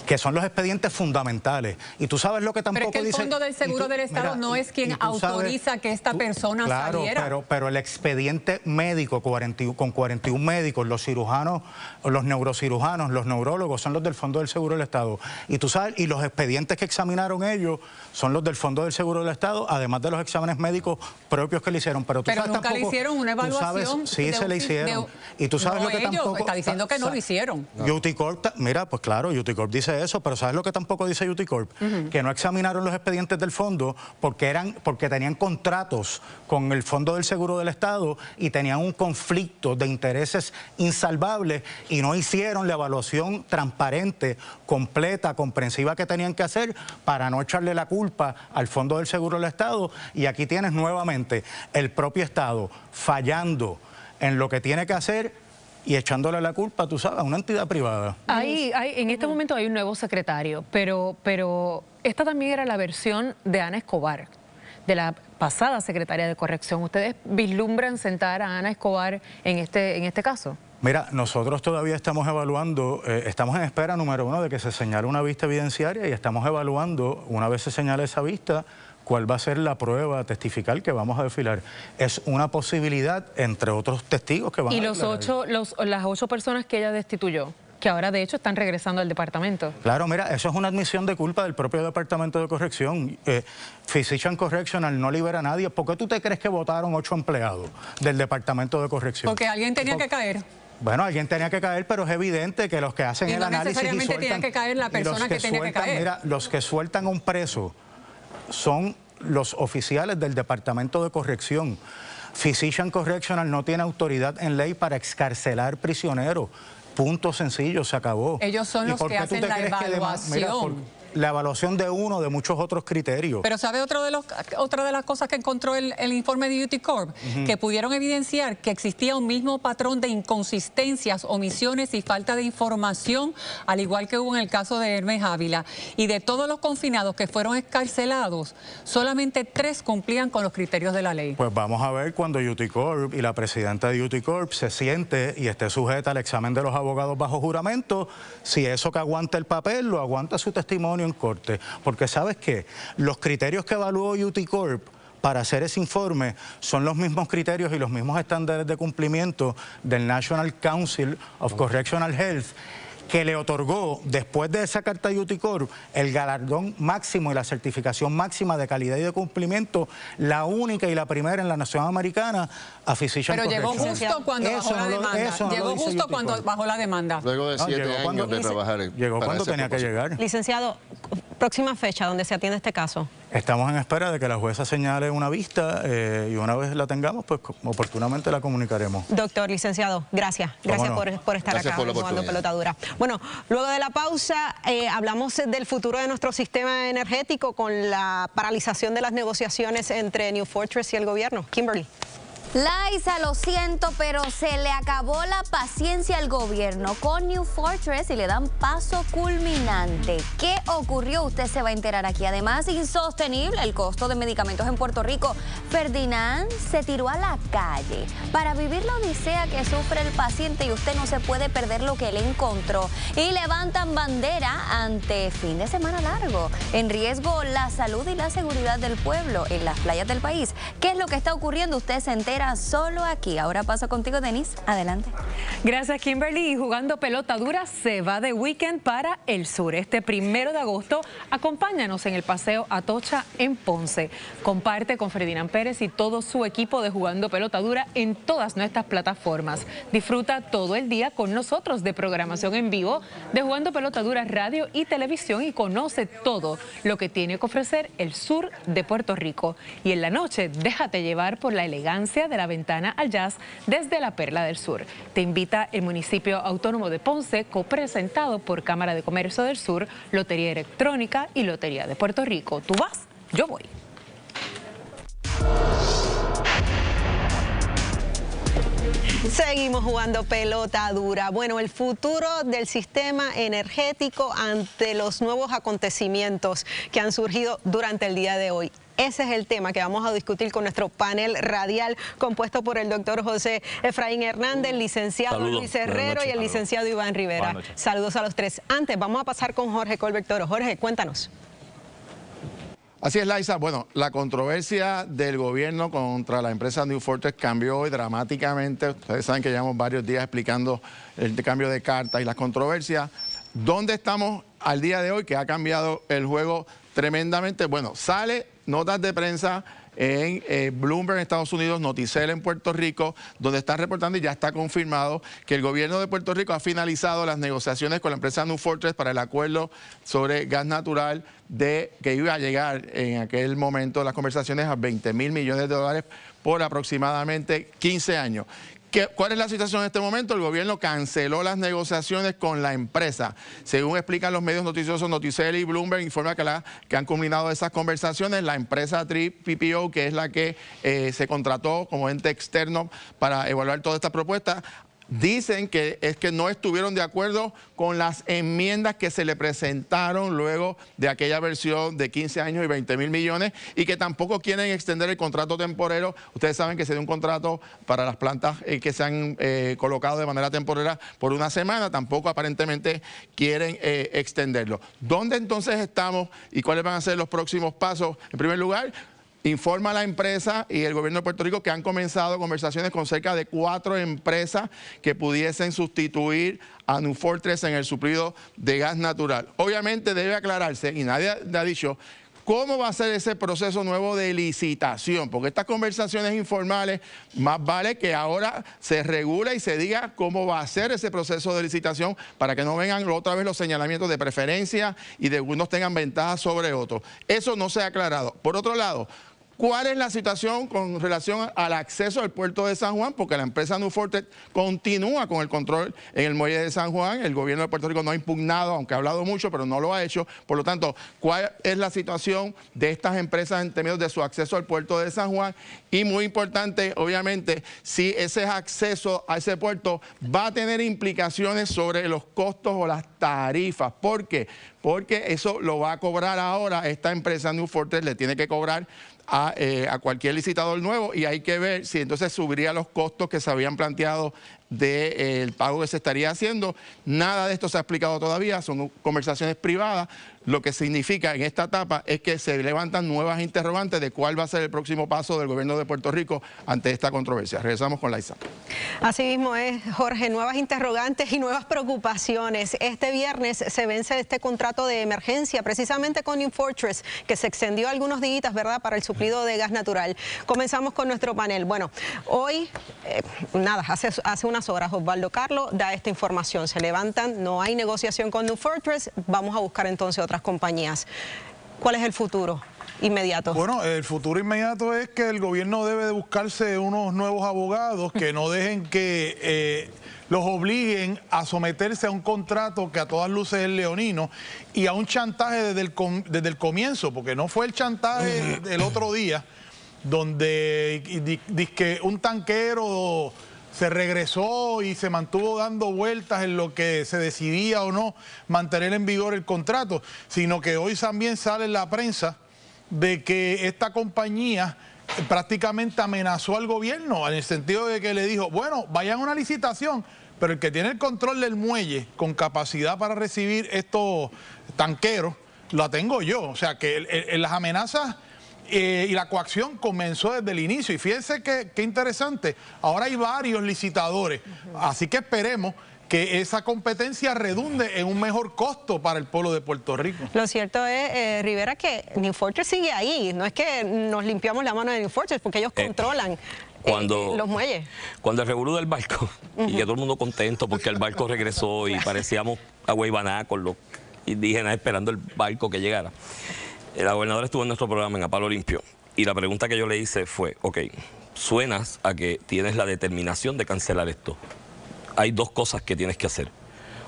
que son los expedientes fundamentales. Y tú sabes lo que tampoco dice... Pero es que el Fondo del Seguro del Estado no es quien autoriza que esta persona saliera. Claro, pero el expediente médico con 41 médicos, los cirujanos, los neurocirujanos, los neurólogos, son los del Fondo del Seguro del Estado. Y tú sabes, y los expedientes que examinaron ellos son los del Fondo del Seguro del Estado, además de los exámenes médicos propios que le hicieron. Pero tú sabes nunca tampoco, le hicieron una evaluación. Sí, se le hicieron. Y tú sabes lo que ellos, tampoco... está diciendo que no lo hicieron. Uticorp, mira, pues claro, Uticorp dice de eso, pero ¿sabes lo que tampoco dice Uticorp? Que no examinaron los expedientes del fondo porque tenían contratos con el Fondo del Seguro del Estado y tenían un conflicto de intereses insalvables y no hicieron la evaluación transparente, completa, comprensiva que tenían que hacer para no echarle la culpa al Fondo del Seguro del Estado. Y aquí tienes nuevamente el propio Estado fallando en lo que tiene que hacer y echándole la culpa, tú sabes, a una entidad privada. En este momento hay un nuevo secretario, pero esta también era la versión de Ana Escobar, de la pasada secretaria de Corrección. ¿Ustedes vislumbran sentar a Ana Escobar en este caso? Mira, nosotros todavía estamos evaluando, estamos en espera, número uno, de que se señale una vista evidenciaria y estamos evaluando, una vez se señale esa vista, cuál va a ser la prueba testifical que vamos a desfilar. Es una posibilidad, entre otros testigos que van a declarar. ¿Y las 8 personas que ella destituyó, que ahora de hecho están regresando al departamento? Claro, mira, eso es una admisión de culpa del propio Departamento de Corrección. Physician Correctional no libera a nadie. ¿Por qué tú te crees que votaron 8 empleados del Departamento de Corrección? Porque alguien tenía que caer. Bueno, alguien tenía que caer, pero es evidente que los que hacen el análisis no necesariamente tenía que caer la persona que tenía que caer. Mira, los que sueltan a un preso son los oficiales del Departamento de Corrección. Physician Correctional no tiene autoridad en ley para excarcelar prisioneros. Punto sencillo, se acabó. Ellos son los que hacen la evaluación. La evaluación de uno de muchos otros criterios. Pero ¿sabe otra de las cosas que encontró el informe de Uticorp? Que pudieron evidenciar que existía un mismo patrón de inconsistencias, omisiones y falta de información, al igual que hubo en el caso de Hermes Ávila. Y de todos los confinados que fueron excarcelados, solamente 3 cumplían con los criterios de la ley. Pues vamos a ver cuando Uticorp y la presidenta de Uticorp se siente y esté sujeta al examen de los abogados bajo juramento, si eso que aguanta el papel lo aguanta su testimonio en corte, porque ¿sabes qué? Los criterios que evaluó Uticorp para hacer ese informe son los mismos criterios y los mismos estándares de cumplimiento del National Council of Correctional Health, que le otorgó, después de esa carta de Uticorp, el galardón máximo y la certificación máxima de calidad y de cumplimiento, la única y la primera en la nación americana, a Physician Correctional. Pero llegó justo cuando bajó la demanda. Llegó justo cuando bajó la demanda. Luego de 7 años de trabajar. Llegó cuando tenía que llegar. Licenciado, próxima fecha donde se atiende este caso. Estamos en espera de que la jueza señale una vista y una vez la tengamos, pues oportunamente la comunicaremos. Doctor, licenciado, gracias. Gracias por estar acá jugando pelota dura. Bueno, luego de la pausa hablamos del futuro de nuestro sistema energético con la paralización de las negociaciones entre New Fortress y el gobierno. Kimberly. Laisa, lo siento, pero se le acabó la paciencia al gobierno con New Fortress y le dan paso culminante. ¿Qué ocurrió? Usted se va a enterar aquí. Además, insostenible el costo de medicamentos en Puerto Rico. Ferdinand se tiró a la calle para vivir la odisea que sufre el paciente y usted no se puede perder lo que él encontró. Y levantan bandera ante fin de semana largo. En riesgo la salud y la seguridad del pueblo en las playas del país. ¿Qué es lo que está ocurriendo? Usted se entera solo aquí. Ahora paso contigo, Denise. Adelante. Gracias, Kimberly. Y jugando pelota dura se va de weekend para el sur. Este 1 de agosto, acompáñanos en el paseo Atocha en Ponce. Comparte con Ferdinand Pérez y todo su equipo de Jugando Pelota Dura en todas nuestras plataformas. Disfruta todo el día con nosotros de programación en vivo de Jugando Pelota Dura radio y televisión y conoce todo lo que tiene que ofrecer el sur de Puerto Rico. Y en la noche, déjate llevar por la elegancia de la ventana al jazz desde la Perla del Sur. Te invita el municipio autónomo de Ponce, copresentado por Cámara de Comercio del Sur, Lotería Electrónica y Lotería de Puerto Rico. Tú vas, yo voy. Seguimos jugando pelota dura. Bueno, el futuro del sistema energético ante los nuevos acontecimientos que han surgido durante el día de hoy. Ese es el tema que vamos a discutir con nuestro panel radial compuesto por el doctor José Efraín Hernández, el licenciado Luis Herrero y el licenciado Iván Rivera. Saludos a los tres. Antes, vamos a pasar con Jorge Colbert Toro. Jorge, cuéntanos. Así es, Laisa. Bueno, la controversia del gobierno contra la empresa New Fortress cambió hoy dramáticamente. Ustedes saben que llevamos varios días explicando el cambio de cartas y las controversias. ¿Dónde estamos al día de hoy que ha cambiado el juego tremendamente? Bueno, sale notas de prensa en Bloomberg en Estados Unidos, Noticel en Puerto Rico, donde están reportando y ya está confirmado que el gobierno de Puerto Rico ha finalizado las negociaciones con la empresa New Fortress para el acuerdo sobre gas natural que iba a llegar en aquel momento las conversaciones a $20.000 millones por aproximadamente 15 años. ¿Cuál es la situación en este momento? El gobierno canceló las negociaciones con la empresa. Según explican los medios noticiosos, Noticel y Bloomberg informa que han culminado esas conversaciones. La empresa PPO, que es la que se contrató como ente externo para evaluar toda esta propuesta, dicen que es que no estuvieron de acuerdo con las enmiendas que se le presentaron luego de aquella versión de 15 años y $20.000 millones y que tampoco quieren extender el contrato temporero. Ustedes saben que se dio un contrato para las plantas que se han colocado de manera temporera por una semana. Tampoco aparentemente quieren extenderlo. ¿Dónde entonces estamos y cuáles van a ser los próximos pasos? En primer lugar, informa la empresa y el gobierno de Puerto Rico que han comenzado conversaciones con cerca de 4 empresas que pudiesen sustituir a New Fortress en el suplido de gas natural. Obviamente debe aclararse, y nadie ha dicho, ¿cómo va a ser ese proceso nuevo de licitación? Porque estas conversaciones informales, más vale que ahora se regule y se diga cómo va a ser ese proceso de licitación para que no vengan otra vez los señalamientos de preferencia y de unos tengan ventajas sobre otros. Eso no se ha aclarado. Por otro lado, ¿cuál es la situación con relación al acceso al puerto de San Juan? Porque la empresa New Fortress continúa con el control en el muelle de San Juan. El gobierno de Puerto Rico no ha impugnado, aunque ha hablado mucho, pero no lo ha hecho. Por lo tanto, ¿cuál es la situación de estas empresas en términos de su acceso al puerto de San Juan? Y muy importante, obviamente, si ese acceso a ese puerto va a tener implicaciones sobre los costos o las tarifas. ¿Por qué? Porque eso lo va a cobrar ahora esta empresa New Fortress, le tiene que cobrar a cualquier licitador nuevo y hay que ver si entonces subiría los costos que se habían planteado del pago que se estaría haciendo. Nada de esto se ha explicado todavía, son conversaciones privadas. Lo que significa en esta etapa es que se levantan nuevas interrogantes de cuál va a ser el próximo paso del gobierno de Puerto Rico ante esta controversia. Regresamos con Laisa. Así mismo es, Jorge, nuevas interrogantes y nuevas preocupaciones. Este viernes se vence este contrato de emergencia precisamente con New Fortress, que se extendió algunos días, ¿verdad?, para el suplido de gas natural. Comenzamos con nuestro panel. Bueno, hoy, hace unas horas Osvaldo Carlo da esta información. Se levantan, no hay negociación con New Fortress, vamos a buscar entonces otras compañías. ¿Cuál es el futuro inmediato? Bueno, el futuro inmediato es que el gobierno debe de buscarse unos nuevos abogados que no dejen que los obliguen a someterse a un contrato que a todas luces es leonino y a un chantaje desde el comienzo, porque no fue el chantaje del otro día donde que un tanquero se regresó y se mantuvo dando vueltas en lo que se decidía o no mantener en vigor el contrato, sino que hoy también sale en la prensa de que esta compañía prácticamente amenazó al gobierno en el sentido de que le dijo, bueno, vayan a una licitación, pero el que tiene el control del muelle con capacidad para recibir estos tanqueros, la tengo yo. O sea que las amenazas y la coacción comenzó desde el inicio. Y fíjense qué interesante, ahora hay varios licitadores, así que esperemos que esa competencia redunde en un mejor costo para el pueblo de Puerto Rico. Lo cierto es, Rivera, que New Fortress sigue ahí. No es que nos limpiamos la mano de New Fortress, porque ellos controlan los muelles. Cuando el revolú del barco, y que todo el mundo contento porque el barco regresó y parecíamos a Guaybaná con los indígenas esperando el barco que llegara. La gobernadora estuvo en nuestro programa en A Palo Limpio y la pregunta que yo le hice fue, ok, suenas a que tienes la determinación de cancelar esto. Hay dos cosas que tienes que hacer.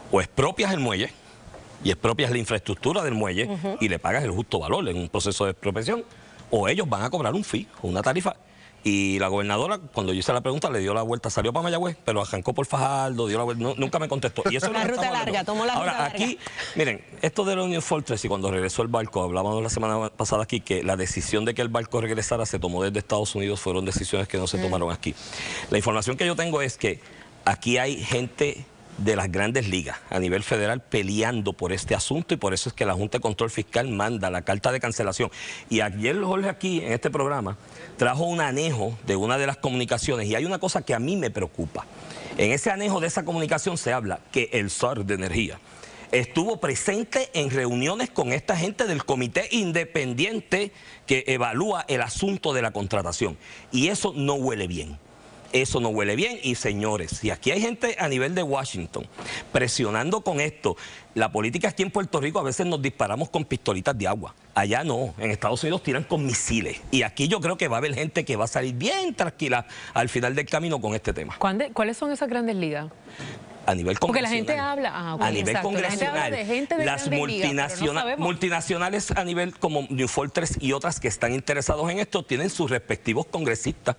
O expropias el muelle y expropias la infraestructura del muelle y le pagas el justo valor en un proceso de expropiación, o ellos van a cobrar un fee o una tarifa. Y la gobernadora, cuando yo hice la pregunta, le dio la vuelta, salió para Mayagüez, pero arrancó por Fajardo, dio la vuelta, nunca me contestó. Y eso la ruta larga, tomó la ruta larga. Ahora, aquí, miren, esto de la New Fortress y cuando regresó el barco, hablábamos la semana pasada aquí que la decisión de que el barco regresara se tomó desde Estados Unidos, fueron decisiones que no se tomaron aquí. La información que yo tengo es que aquí hay gente de las grandes ligas a nivel federal peleando por este asunto y por eso es que la Junta de Control Fiscal manda la carta de cancelación. Y ayer Jorge aquí en este programa trajo un anejo de una de las comunicaciones y hay una cosa que a mí me preocupa. En ese anejo de esa comunicación se habla que el SAR de energía estuvo presente en reuniones con esta gente del comité independiente que evalúa el asunto de la contratación. Y eso no huele bien. Eso no huele bien. Y señores, si aquí hay gente a nivel de Washington presionando con esto, la política aquí en Puerto Rico a veces nos disparamos con pistolitas de agua. Allá no, en Estados Unidos tiran con misiles. Y aquí yo creo que va a haber gente que va a salir bien tranquila al final del camino con este tema. ¿Cuáles son esas grandes ligas? A nivel congresional. Porque la gente habla, a nivel congresional, de gente de las multinacionales a nivel como New Fortress y otras que están interesados en esto tienen sus respectivos congresistas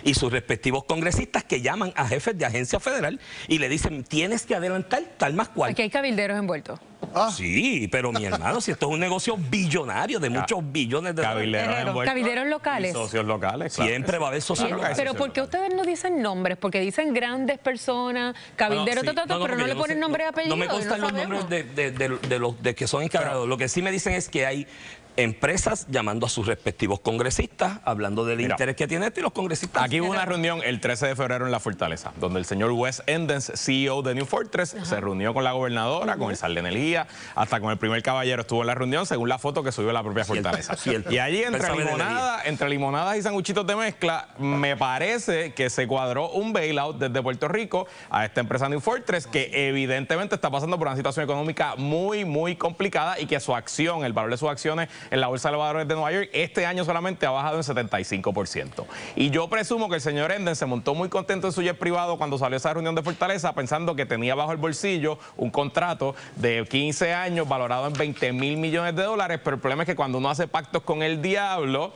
y sus respectivos congresistas que llaman a jefes de agencia federal y le dicen tienes que adelantar tal más cual. Aquí hay cabilderos envueltos. Sí, pero mi hermano, si esto es un negocio billonario de muchos billones de dólares. Cabilderos locales. Y socios locales. Claro. Siempre va a haber socios locales. Pero ¿por qué ustedes no dicen nombres? Porque dicen grandes personas, cabilderos, pero no le ponen nombre y apellido. No me constan los nombres de los que son encargados. Lo que sí me dicen es que hay empresas llamando a sus respectivos congresistas, hablando del interés que tiene esto y los congresistas. Aquí hubo una reunión el 13 de febrero en la Fortaleza, donde el señor Wes Edens, CEO de New Fortress, se reunió con la gobernadora, con el SAR de Energía, hasta con el primer caballero estuvo en la reunión, según la foto que subió la propia Fortaleza. Y allí, entre limonadas y sanguchitos de mezcla, me parece que se cuadró un bailout desde Puerto Rico a esta empresa New Fortress, que evidentemente está pasando por una situación económica muy, muy complicada y que su acción, el valor de sus acciones en la Bolsa de Valores de Nueva York, este año solamente ha bajado en 75%. Y yo presumo que el señor Enden se montó muy contento en su jet privado cuando salió esa reunión de Fortaleza, pensando que tenía bajo el bolsillo un contrato de 15 años valorado en $20 mil millones de dólares, pero el problema es que cuando uno hace pactos con el diablo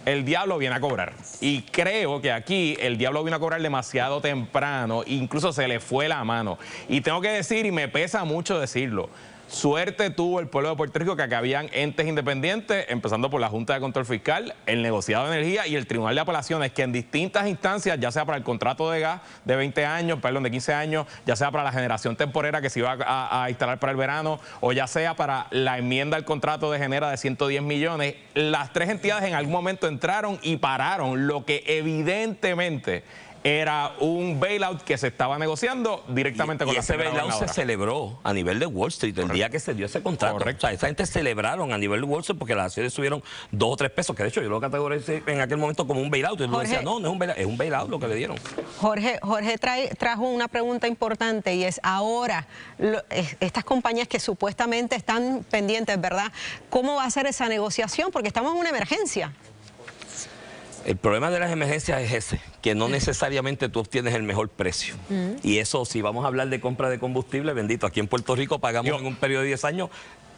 viene a cobrar. Y creo que aquí el diablo vino a cobrar demasiado temprano, incluso se le fue la mano. Y tengo que decir, y me pesa mucho decirlo, suerte tuvo el pueblo de Puerto Rico que acá habían entes independientes, empezando por la Junta de Control Fiscal, el Negociado de Energía y el Tribunal de Apelaciones, que en distintas instancias, ya sea para el contrato de gas de 20 años, perdón, de 15 años, ya sea para la generación temporera que se iba a instalar para el verano, o ya sea para la enmienda al contrato de Genera de 110 millones, las tres entidades en algún momento entraron y pararon lo que evidentemente era un bailout que se estaba negociando directamente con la ese bailout se celebró a nivel de Wall Street el día que se dio ese contrato. O sea, esa gente celebraron a nivel de Wall Street porque las acciones subieron 2 o 3 pesos, que de hecho yo lo categoricé en aquel momento como un bailout. Y tú decías, no, no es un bailout, es un bailout lo que le dieron. Jorge trajo una pregunta importante y es ahora, estas compañías que supuestamente están pendientes, ¿verdad? ¿Cómo va a ser esa negociación? Porque estamos en una emergencia. El problema de las emergencias es ese, que no necesariamente tú obtienes el mejor precio. Y eso, si vamos a hablar de compra de combustible, bendito, aquí en Puerto Rico pagamos en un periodo de 10 años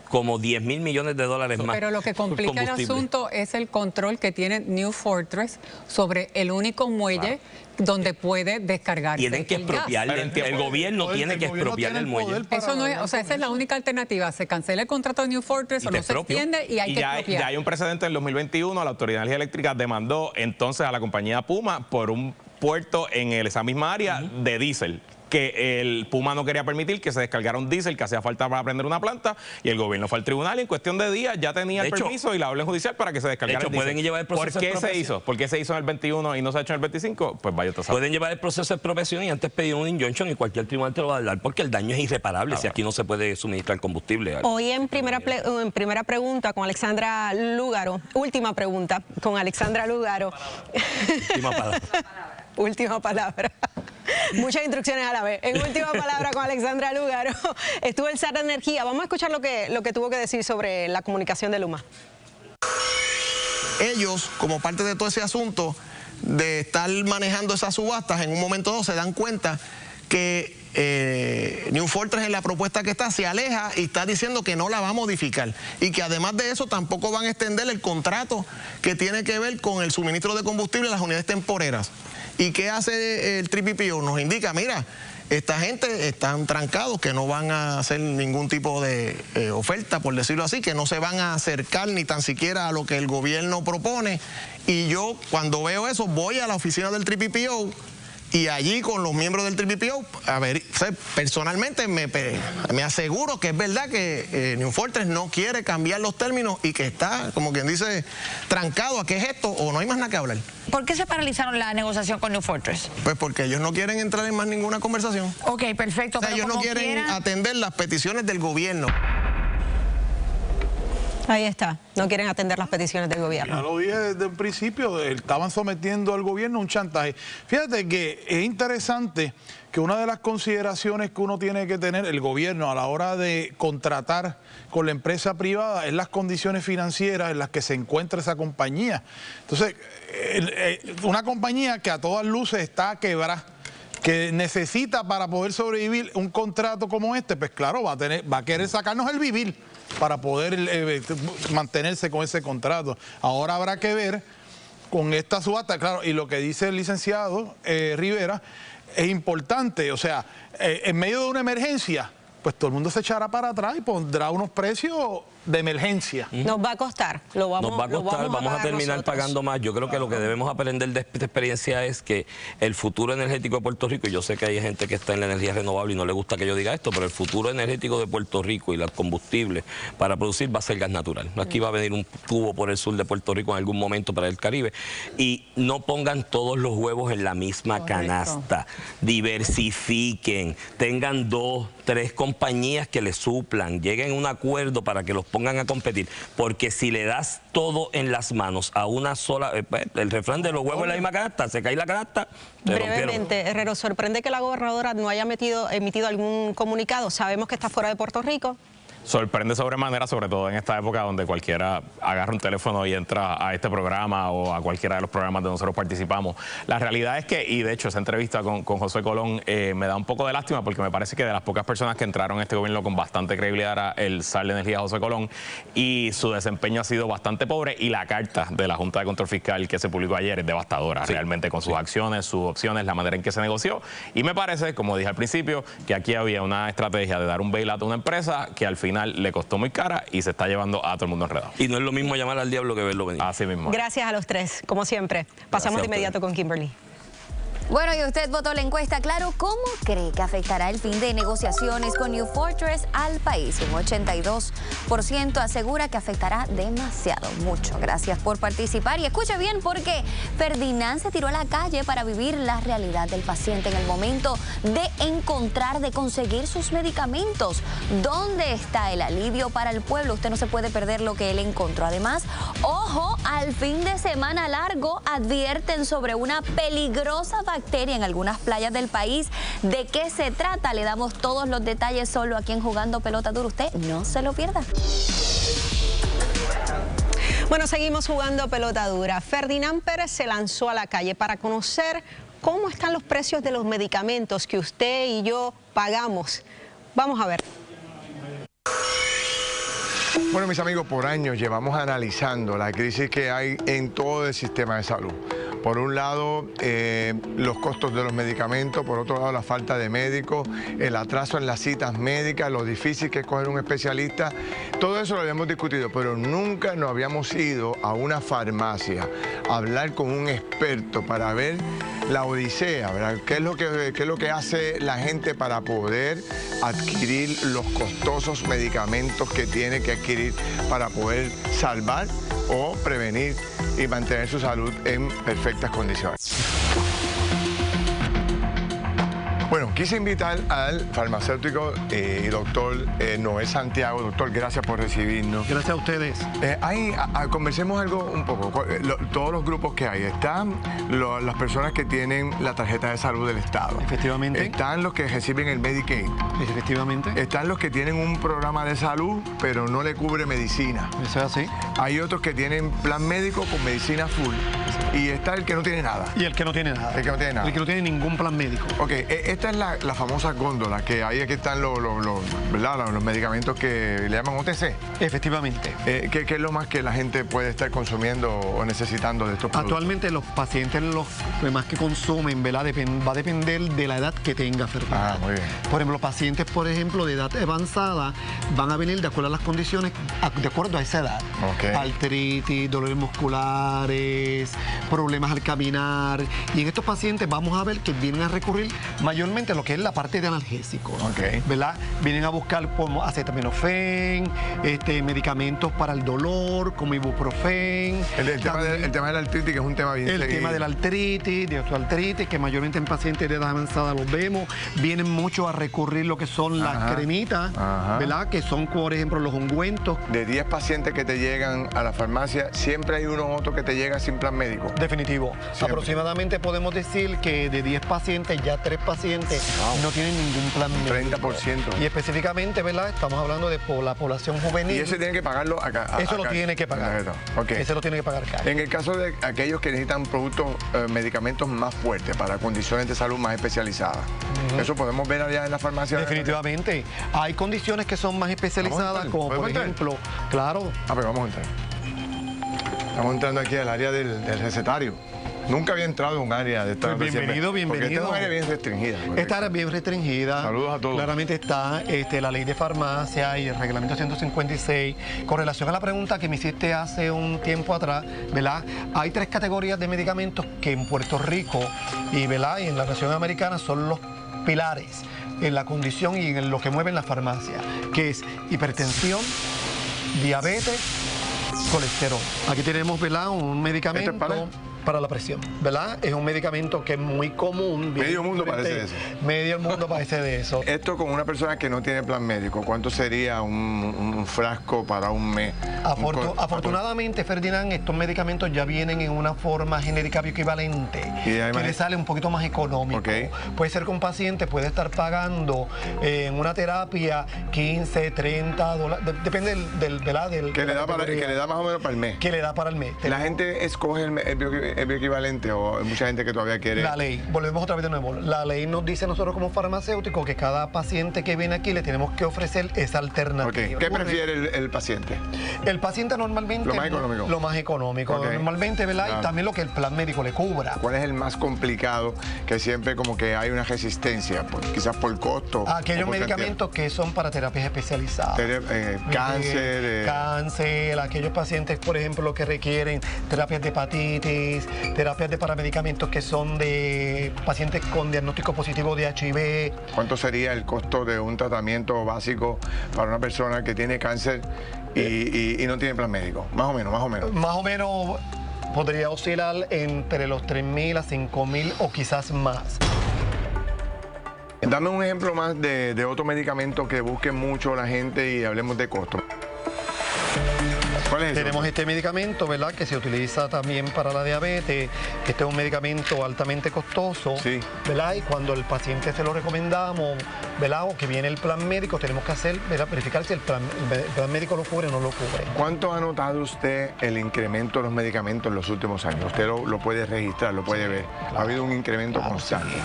como $10 mil millones más. Pero lo que complica el asunto es el control que tiene New Fortress sobre el único muelle donde puede descargar. Tienen que expropiarle, el gobierno tiene que expropiar el muelle. Eso no es, o sea, esa es la única alternativa. Se cancela el contrato de New Fortress o no se extiende y hay que expropiar. Ya hay un precedente en el 2021, la Autoridad de Energía Eléctrica demandó entonces a la compañía Puma por un puerto en esa misma área de diésel, que el Puma no quería permitir que se descargara un diésel que hacía falta para prender una planta, y el gobierno fue al tribunal y en cuestión de días ya tenía el permiso y la orden judicial para que se descargara el diésel. Pueden llevar el proceso ¿Por qué se hizo? ¿Por qué se hizo en el 21 y no se ha hecho en el 25? Pues vaya usted sabe. Pueden llevar el proceso de expropiación y antes pedir un injunction y cualquier tribunal te lo va a dar porque el daño es irreparable si aquí no se puede suministrar combustible. Hoy en primera pregunta con Alexandra Lúgaro, última pregunta con Alexandra Lúgaro. Última palabra. Última palabra. Muchas instrucciones a la vez. En última palabra con Alexandra Lúgaro estuvo el SAR de Energía. Vamos a escuchar lo que tuvo que decir sobre la comunicación de Luma. Ellos, como parte de todo ese asunto de estar manejando esas subastas, en un momento dado se dan cuenta que New Fortress en la propuesta que está se aleja y está diciendo que no la va a modificar y que además de eso tampoco van a extender el contrato que tiene que ver con el suministro de combustible a las unidades temporeras. ¿Y qué hace el TPPO? Nos indica, mira, esta gente están trancados, que no van a hacer ningún tipo de oferta, por decirlo así, que no se van a acercar ni tan siquiera a lo que el gobierno propone. Y yo, cuando veo eso, voy a la oficina del TPPO, Y allí con los miembros del TPPO, a ver, personalmente me aseguro que es verdad que New Fortress no quiere cambiar los términos y que está, como quien dice, trancado a qué es esto o no hay más nada que hablar. ¿Por qué se paralizaron la negociación con New Fortress? Pues porque ellos no quieren entrar en más ninguna conversación. Ok, perfecto. O sea, ellos no quieren atender las peticiones del gobierno. Ahí está, no quieren atender las peticiones del gobierno. Ya lo dije desde el principio, estaban sometiendo al gobierno a un chantaje. Fíjate que es interesante que una de las consideraciones que uno tiene que tener el gobierno a la hora de contratar con la empresa privada es las condiciones financieras en las que se encuentra esa compañía. Entonces, una compañía que a todas luces está quebrada, que necesita para poder sobrevivir un contrato como este, pues claro, va a querer sacarnos el vivir para poder mantenerse con ese contrato. Ahora habrá que ver con esta subasta, claro, y lo que dice el licenciado Rivera es importante, o sea, en medio de una emergencia, pues todo el mundo se echará para atrás y pondrá unos precios de emergencia. Nos va a costar, nos va a costar, vamos a terminar nosotros pagando más. Yo creo que lo que debemos aprender de esta experiencia es que el futuro energético de Puerto Rico, y yo sé que hay gente que está en la energía renovable y no le gusta que yo diga esto, pero el futuro energético de Puerto Rico y los combustibles para producir va a ser gas natural. Aquí va a venir un tubo por el sur de Puerto Rico en algún momento para el Caribe, y no pongan todos los huevos en la misma canasta. Diversifiquen, tengan 2, 3 compañías que le suplan, lleguen a un acuerdo para que los pongan a competir, porque si le das todo en las manos a una sola, el refrán de los huevos en la misma canasta, se cae la canasta. Brevemente, Herrero, sorprende que la gobernadora no haya emitido algún comunicado. Sabemos que está fuera de Puerto Rico. Sorprende sobremanera, sobre todo en esta época donde cualquiera agarra un teléfono y entra a este programa o a cualquiera de los programas donde nosotros participamos. La realidad es que, y de hecho esa entrevista con José Colón me da un poco de lástima, porque me parece que de las pocas personas que entraron a este gobierno con bastante credibilidad era el SAR de Energía, José Colón, y su desempeño ha sido bastante pobre, y la carta de la Junta de Control Fiscal que se publicó ayer es devastadora, realmente, con sus acciones, sus opciones, la manera en que se negoció, y me parece, como dije al principio, que aquí había una estrategia de dar un bailout a una empresa que al final le costó muy cara y se está llevando a todo el mundo enredado. Y no es lo mismo llamar al diablo que verlo venir. Así mismo. Gracias a los tres, como siempre. Pasamos de inmediato con Kimberly. Bueno, y usted votó la encuesta, claro. ¿Cómo cree que afectará el fin de negociaciones con New Fortress al país? Un 82% asegura que afectará demasiado, mucho. Gracias por participar y escuche bien, porque Ferdinand se tiró a la calle para vivir la realidad del paciente en el momento de conseguir sus medicamentos. ¿Dónde está el alivio para el pueblo? Usted no se puede perder lo que él encontró. Además, ojo, al fin de semana largo advierten sobre una peligrosa bacteria en algunas playas del país. ¿De qué se trata? Le damos todos los detalles solo aquí en Jugando Pelota Dura. Usted no se lo pierda. Bueno, seguimos jugando pelota dura. Ferdinand Pérez se lanzó a la calle para conocer cómo están los precios de los medicamentos que usted y yo pagamos. Vamos a ver. Bueno, mis amigos, por años llevamos analizando la crisis que hay en todo el sistema de salud. Por un lado, los costos de los medicamentos, por otro lado, la falta de médicos, el atraso en las citas médicas, lo difícil que es coger un especialista. Todo eso lo habíamos discutido, pero nunca nos habíamos ido a una farmacia a hablar con un experto para ver la odisea, ¿verdad? ¿Qué es lo que hace la gente para poder adquirir los costosos medicamentos que tiene que adquirir para poder salvar o prevenir y mantener su salud en perfectas condiciones? Bueno, quise invitar al farmacéutico y doctor Noel Santiago. Doctor, gracias por recibirnos. Gracias a ustedes. Conversemos algo un poco. Todos los grupos que hay. Están las personas que tienen la tarjeta de salud del Estado. Efectivamente. Están los que reciben el Medicaid. Efectivamente. Están los que tienen un programa de salud, pero no le cubre medicina. Eso es así. Hay otros que tienen plan médico con medicina full. Y está el que no tiene nada. Y el que no tiene nada. El que no tiene nada. El que no tiene ningún plan médico. Ok, esta es la famosa góndola, que ahí aquí están los medicamentos que le llaman OTC. Efectivamente. ¿Qué es lo más que la gente puede estar consumiendo o necesitando de estos productos? Actualmente los pacientes lo más que consumen, ¿verdad? Va a depender de la edad que tenga Ferdinand. Muy bien. Por ejemplo, los pacientes, por ejemplo, de edad avanzada van a venir de acuerdo a las condiciones, de acuerdo a esa edad. Okay. Artritis, dolores musculares, problemas al caminar. Y en estos pacientes vamos a ver que vienen a recurrir mayormente a lo que es la parte de analgésicos. Okay. ¿Verdad? Vienen a buscar como acetaminofén, medicamentos para el dolor, como ibuprofén. El tema de la artritis, que es un tema bien El seguido. tema de la artritis, de osteoartritis, que mayormente en pacientes de edad avanzada los vemos. Vienen mucho a recurrir lo que son las cremitas, ¿verdad? Que son, por ejemplo, los ungüentos. De 10 pacientes que te llegan a la farmacia, siempre hay uno u otro que te llega sin plan médico. Definitivo. Siempre. Aproximadamente podemos decir que de 10 pacientes, ya 3 pacientes no tienen ningún plan médico. 30%. Y específicamente, ¿verdad? Estamos hablando de la población juvenil. Y ese tiene que pagarlo acá. Eso lo tiene que pagar. Okay. Ese lo tiene que pagar acá. En el caso de aquellos que necesitan productos, medicamentos más fuertes para condiciones de salud más especializadas, ¿eso podemos ver allá en la farmacia? Definitivamente. Hay condiciones que son más especializadas, como por ejemplo, claro. Pues vamos a entrar. Estamos entrando aquí al área del recetario. Nunca había entrado en un área de esta. Pues bienvenido. Porque esta es un área bien restringida. Esta área es bien restringida. Saludos a todos. Claramente está la ley de farmacia y el reglamento 156. Con relación a la pregunta que me hiciste hace un tiempo atrás, ¿verdad? Hay 3 categorías de medicamentos que en Puerto Rico y, ¿verdad? Y en la nación americana son los pilares en la condición y en lo que mueve la farmacia, que es hipertensión, diabetes, colesterol. Aquí tenemos, ¿verdad? Un medicamento para la presión, ¿verdad? Es un medicamento que es muy común. Medio mundo padece de eso. Medio mundo padece de eso. Esto con una persona que no tiene plan médico, ¿cuánto sería un frasco para un mes? Afortunadamente, Ferdinand, estos medicamentos ya vienen en una forma genérica bioequivalente, que le sale un poquito más económico. Puede ser que un paciente puede estar pagando en una terapia 15, 30 dólares, depende del que le da más o menos para el mes. Que le da para el mes. La gente escoge el bioequivalente o hay mucha gente que todavía quiere. La ley, volvemos otra vez de nuevo. La ley nos dice a nosotros como farmacéuticos que cada paciente que viene aquí le tenemos que ofrecer esa alternativa. ¿Qué prefiere el paciente? El paciente normalmente... Lo más económico. Lo más económico. Normalmente, ¿verdad? Y también lo que el plan médico le cubra. ¿Cuál es el más complicado? Que siempre como que hay una resistencia, quizás por costo. Aquellos medicamentos que son para terapias especializadas. Cáncer, aquellos pacientes, por ejemplo, que requieren terapias de hepatitis, terapias de paramedicamentos que son de pacientes con diagnóstico positivo de HIV. ¿Cuánto sería el costo de un tratamiento básico para una persona que tiene cáncer y no tiene plan médico? Más o menos. Más o menos podría oscilar entre los 3.000 a 5.000 o quizás más. Dame un ejemplo más de otro medicamento que busque mucho la gente y hablemos de costo. ¿Cuál es? Tenemos este medicamento, ¿verdad? Que se utiliza también para la diabetes, que este es un medicamento altamente costoso, ¿verdad? Y cuando el paciente se lo recomendamos, ¿verdad? O que viene el plan médico, tenemos que hacer, ¿verdad? Verificar si el plan médico lo cubre o no lo cubre. ¿Cuánto ha notado usted el incremento de los medicamentos en los últimos años? Usted lo puede registrar, lo puede ver. Ha habido un incremento constante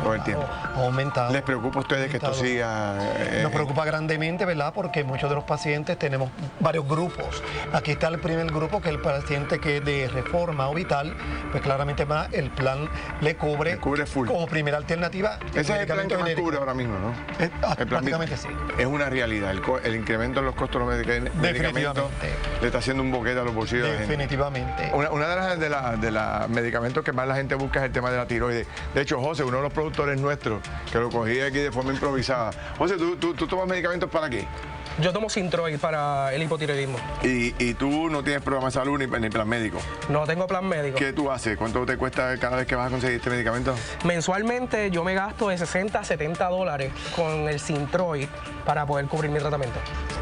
todo el tiempo. Ha aumentado. ¿Les preocupa a ustedes que esto siga? Nos preocupa grandemente, ¿verdad? Porque muchos de los pacientes tenemos varios grupos. Aquí está el primer grupo, que es el paciente que es de reforma o vital, pues claramente más el plan le cubre full. Como primera alternativa. Ese es el plan que más cubre ahora mismo, ¿no? Prácticamente sí. Es una realidad. El incremento en los costos de los medicamentos le está haciendo un boquete a los bolsillos de la gente. Definitivamente. Una de los medicamentos que más la gente busca es el tema de la tiroides. De hecho, José, uno de los productores nuestros, que lo cogí aquí de forma improvisada. José, ¿tú tomas medicamentos para qué? Yo tomo Synthroid para el hipotiroidismo. ¿Y tú no tienes programa de salud ni plan médico? No tengo plan médico. ¿Qué tú haces? ¿Cuánto te cuesta cada vez que vas a conseguir este medicamento? Mensualmente yo me gasto de 60 a 70 dólares con el Synthroid para poder cubrir mi tratamiento.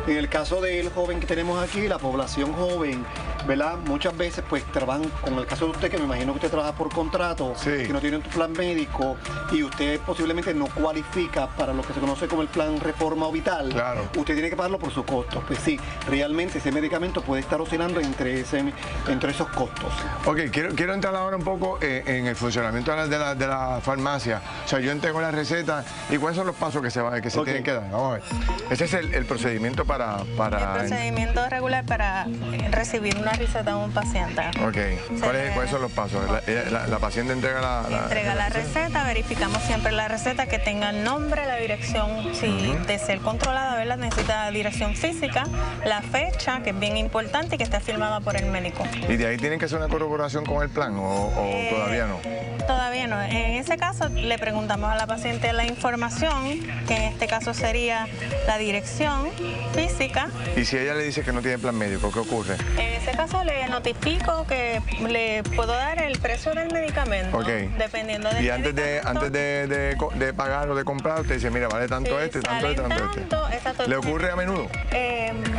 En el caso del joven que tenemos aquí, la población joven, ¿verdad? Muchas veces pues trabajan, con el caso de usted, que me imagino que usted trabaja por contrato, que no tiene un plan médico y usted posiblemente no cualifica para lo que se conoce como el plan Reforma o Vital. Claro. Usted tiene que pagarlo por su costo. Pues sí, realmente ese medicamento puede estar oscilando entre esos costos. Ok, quiero entrar ahora un poco en el funcionamiento de la farmacia. O sea, yo entrego la receta y cuáles son los pasos que se tienen que dar. Vamos a ver. Ese es el procedimiento para... El procedimiento regular para recibir una receta de un paciente. Ok. ¿Cuáles son los pasos? La paciente entrega la receta, verificamos siempre la receta que tenga el nombre, la dirección, si de ser controlada, ¿verdad? Necesita dirección física, la fecha, que es bien importante y que esté firmada por el médico. ¿Y de ahí tienen que hacer una corroboración con el plan o todavía no? Todavía no. En ese caso le preguntamos a la paciente la información, que en este caso sería la dirección física. ¿Y si ella le dice que no tiene plan médico, qué ocurre? En ese caso le notifico que le puedo dar el precio del medicamento, dependiendo del medicamento. Antes de pagar o de comprar, usted dice, mira, vale tanto tanto. ¿Le ocurre a menudo?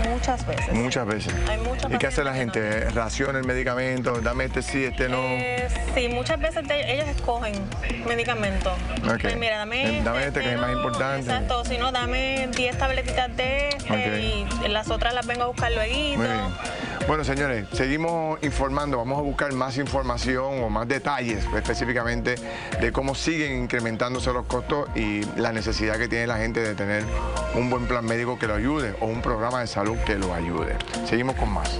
Muchas veces. Muchas veces. ¿Y qué hace la gente? ¿Raciona el medicamento? Dame este sí, este no. Sí, muchas veces ellos escogen medicamentos. Pues mira, dame este que es más importante. Exacto, si no, dame 10 tabletitas de y las otras las vengo a buscar luego. Muy bien. Bueno, señores, seguimos informando. Vamos a buscar más información o más detalles específicamente de cómo siguen incrementándose los costos y la necesidad que tiene la gente de tener un buen plan médico que lo ayude o un programa de salud que lo ayude. Seguimos con más.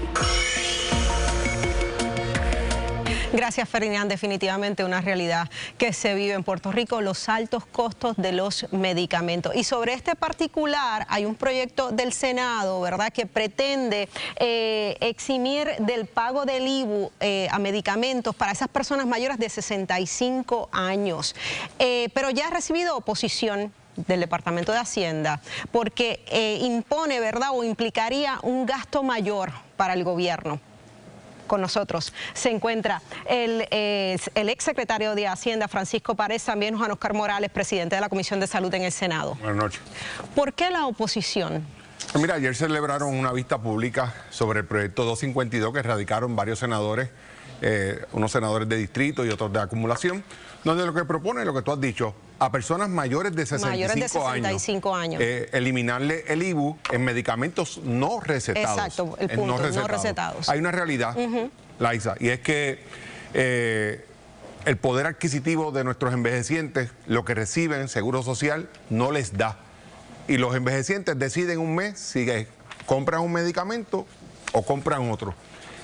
Gracias, Ferdinand. Definitivamente una realidad que se vive en Puerto Rico, los altos costos de los medicamentos. Y sobre este particular hay un proyecto del Senado, ¿verdad?, que pretende eximir del pago del IBU a medicamentos para esas personas mayores de 65 años. Pero ya ha recibido oposición del Departamento de Hacienda porque impone, ¿verdad?, o implicaría un gasto mayor para el gobierno. Con nosotros se encuentra el exsecretario de Hacienda, Francisco Párez, también Juan Oscar Morales, presidente de la Comisión de Salud en el Senado. Buenas noches. ¿Por qué la oposición? Mira, ayer celebraron una vista pública sobre el proyecto 252 que radicaron varios senadores, unos senadores de distrito y otros de acumulación, donde lo que propone, lo que tú has dicho, a personas mayores de 65 años, eliminarle el IBU en medicamentos no recetados. Exacto, el punto, no recetados. Hay una realidad, Laisa, y es que el poder adquisitivo de nuestros envejecientes, lo que reciben Seguro Social, no les da. Y los envejecientes deciden un mes si compran un medicamento o compran otro.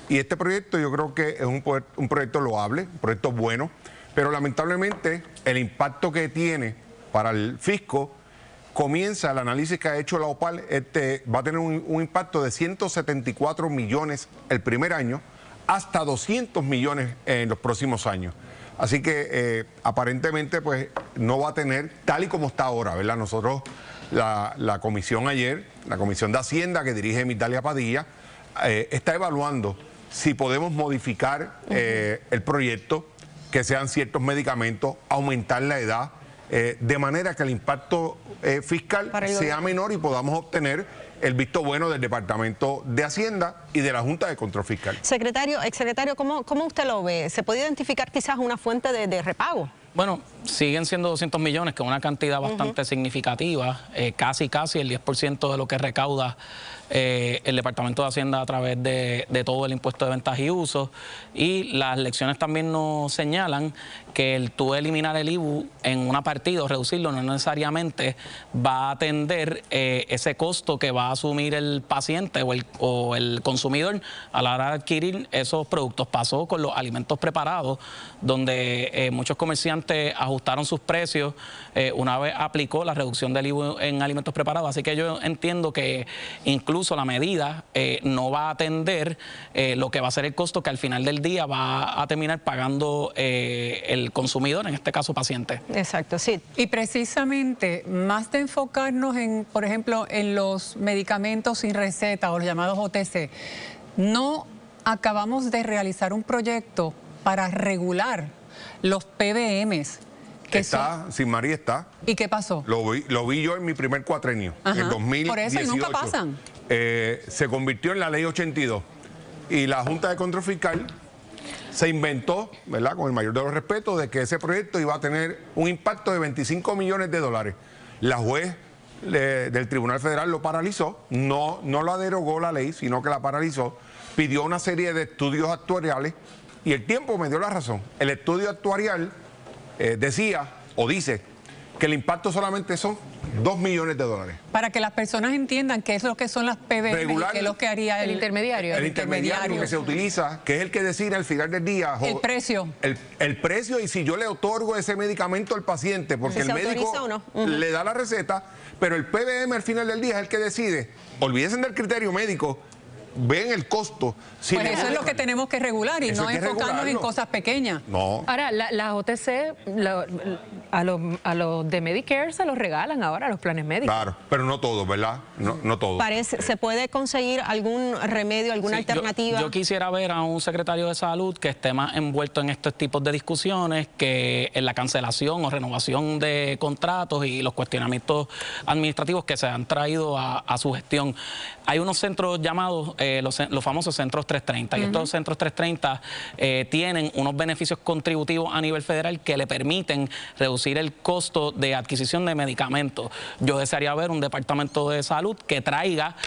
Y este proyecto yo creo que es un proyecto loable, un proyecto bueno, pero lamentablemente el impacto que tiene para el fisco comienza, el análisis que ha hecho la OPAL, va a tener un impacto de 174 millones el primer año, hasta 200 millones en los próximos años. Así que aparentemente pues no va a tener, tal y como está ahora, ¿verdad? Nosotros, la comisión ayer, la Comisión de Hacienda que dirige Migdalia Padilla, está evaluando si podemos modificar el proyecto, que sean ciertos medicamentos, aumentar la edad, de manera que el impacto fiscal sea menor y podamos obtener el visto bueno del Departamento de Hacienda y de la Junta de Control Fiscal. Exsecretario, ¿cómo usted lo ve? ¿Se puede identificar quizás una fuente de repago? Bueno, siguen siendo 200 millones, que es una cantidad bastante significativa, casi el 10% de lo que recauda el Departamento de Hacienda a través de todo el impuesto de ventas y usos. Y las lecciones también nos señalan que el tú eliminar el IBU en una partida o reducirlo no necesariamente va a atender ese costo que va a asumir el paciente o el consumidor a la hora de adquirir esos productos. Pasó con los alimentos preparados, donde muchos comerciantes ajustaron sus precios una vez aplicó la reducción del IBU en alimentos preparados. Así que yo entiendo que incluso la medida no va a atender lo que va a ser el costo que al final del día va a terminar pagando el consumidor, en este caso paciente. Exacto, sí. Y precisamente, más de enfocarnos en, por ejemplo, en los medicamentos sin receta o los llamados OTC, no acabamos de realizar un proyecto para regular los PBMs. Sin María está. ¿Y qué pasó? Lo vi yo en mi primer cuatrenio, en 2018. Por eso, y nunca pasan. Se convirtió en la ley 82. y la Junta de Control Fiscal se inventó, ¿verdad?, con el mayor de los respetos, de que ese proyecto iba a tener un impacto de 25 millones de dólares. La juez del Tribunal Federal lo paralizó, no la derogó la ley, sino que la paralizó, pidió una serie de estudios actuariales y el tiempo me dio la razón. El estudio actuarial decía o dice que el impacto solamente son 2 millones de dólares. Para que las personas entiendan qué es lo que son las PBM y qué es lo que haría el intermediario. El intermediario que se utiliza, que es el que decide al final del día el precio. El precio y si yo le otorgo ese medicamento al paciente, porque el médico le da la receta, pero el PBM al final del día es el que decide. Olvídense del criterio médico. Ven el costo. Si pues eso es lo que tenemos que regular y no enfocarnos en cosas pequeñas. No. Ahora, las OTC, a los de Medicare se los regalan ahora, los planes médicos. Claro, pero no todos, ¿verdad? No todos. ¿Se puede conseguir algún remedio, alguna alternativa? Yo quisiera ver a un secretario de salud que esté más envuelto en estos tipos de discusiones que en la cancelación o renovación de contratos y los cuestionamientos administrativos que se han traído a su gestión. Hay unos centros llamados los famosos centros 330 y estos centros 330 tienen unos beneficios contributivos a nivel federal que le permiten reducir el costo de adquisición de medicamentos. Yo desearía ver un departamento de salud que traiga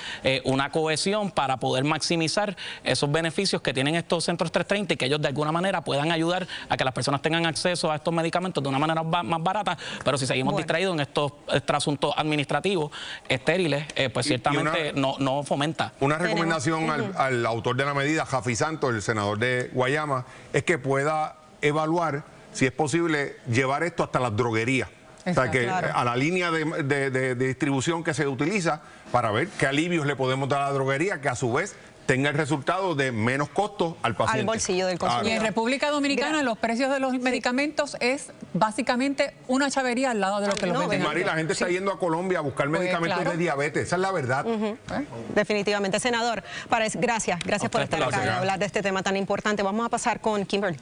una cohesión para poder maximizar esos beneficios que tienen estos centros 330 y que ellos de alguna manera puedan ayudar a que las personas tengan acceso a estos medicamentos de una manera más barata, pero si seguimos distraídos en estos asuntos administrativos estériles, pues ciertamente no fomenta. Una recomendación al autor de la medida, Jafi Santos, el senador de Guayama, es que pueda evaluar si es posible llevar esto hasta las droguerías. O sea, que a la línea de distribución que se utiliza para ver qué alivios le podemos dar a la droguería, que a su vez tenga el resultado de menos costos al paciente. Al bolsillo del consumidor. Y en República Dominicana los precios de los medicamentos es básicamente una chavería al lado de lo que los venden. Mari, la gente está yendo a Colombia a buscar medicamentos de diabetes, esa es la verdad. Definitivamente. Senador, gracias por estar acá y hablar de este tema tan importante. Vamos a pasar con Kimberly.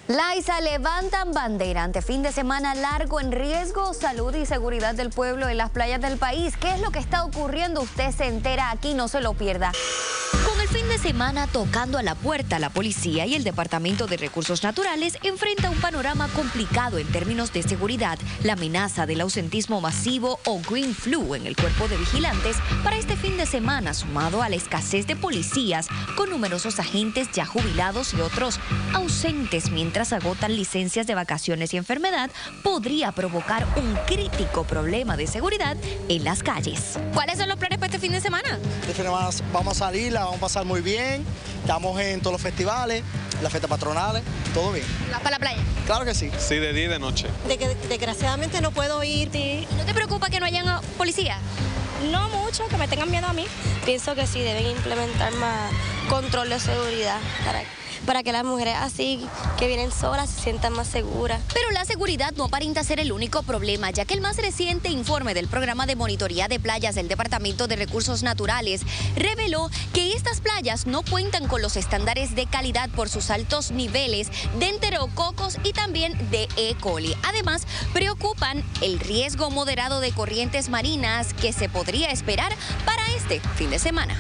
Laisa, levantan bandera ante fin de semana largo en riesgo, salud y seguridad del pueblo en las playas del país. ¿Qué es lo que está ocurriendo? Usted se entera aquí, no se lo pierda. Con el fin de semana tocando a la puerta, la policía y el Departamento de Recursos Naturales enfrenta un panorama complicado en términos de seguridad. La amenaza del ausentismo masivo o green flu en el cuerpo de vigilantes para este fin de semana, sumado a la escasez de policías, con numerosos agentes ya jubilados y otros ausentes mientras agotan licencias de vacaciones y enfermedad, podría provocar un crítico problema de seguridad en las calles. ¿Cuáles son los planes para este fin de semana? Este fin de semana vamos a salir, la vamos a pasar muy bien, estamos en todos los festivales, las fiestas patronales, todo bien. ¿Vas para la playa? Claro que sí. Sí, de día y de noche. Desgraciadamente no puedo ir. Sí. ¿No te preocupa que no hayan policía? No mucho, que me tengan miedo a mí. Pienso que sí, deben implementar más control de seguridad para que las mujeres así que vienen solas se sientan más seguras. Pero la seguridad no aparenta ser el único problema, ya que el más reciente informe del programa de monitoría de playas del Departamento de Recursos Naturales reveló que estas playas no cuentan con los estándares de calidad por sus altos niveles de enterococos y también de E. coli. Además, preocupan el riesgo moderado de corrientes marinas que se podría esperar para este fin de semana.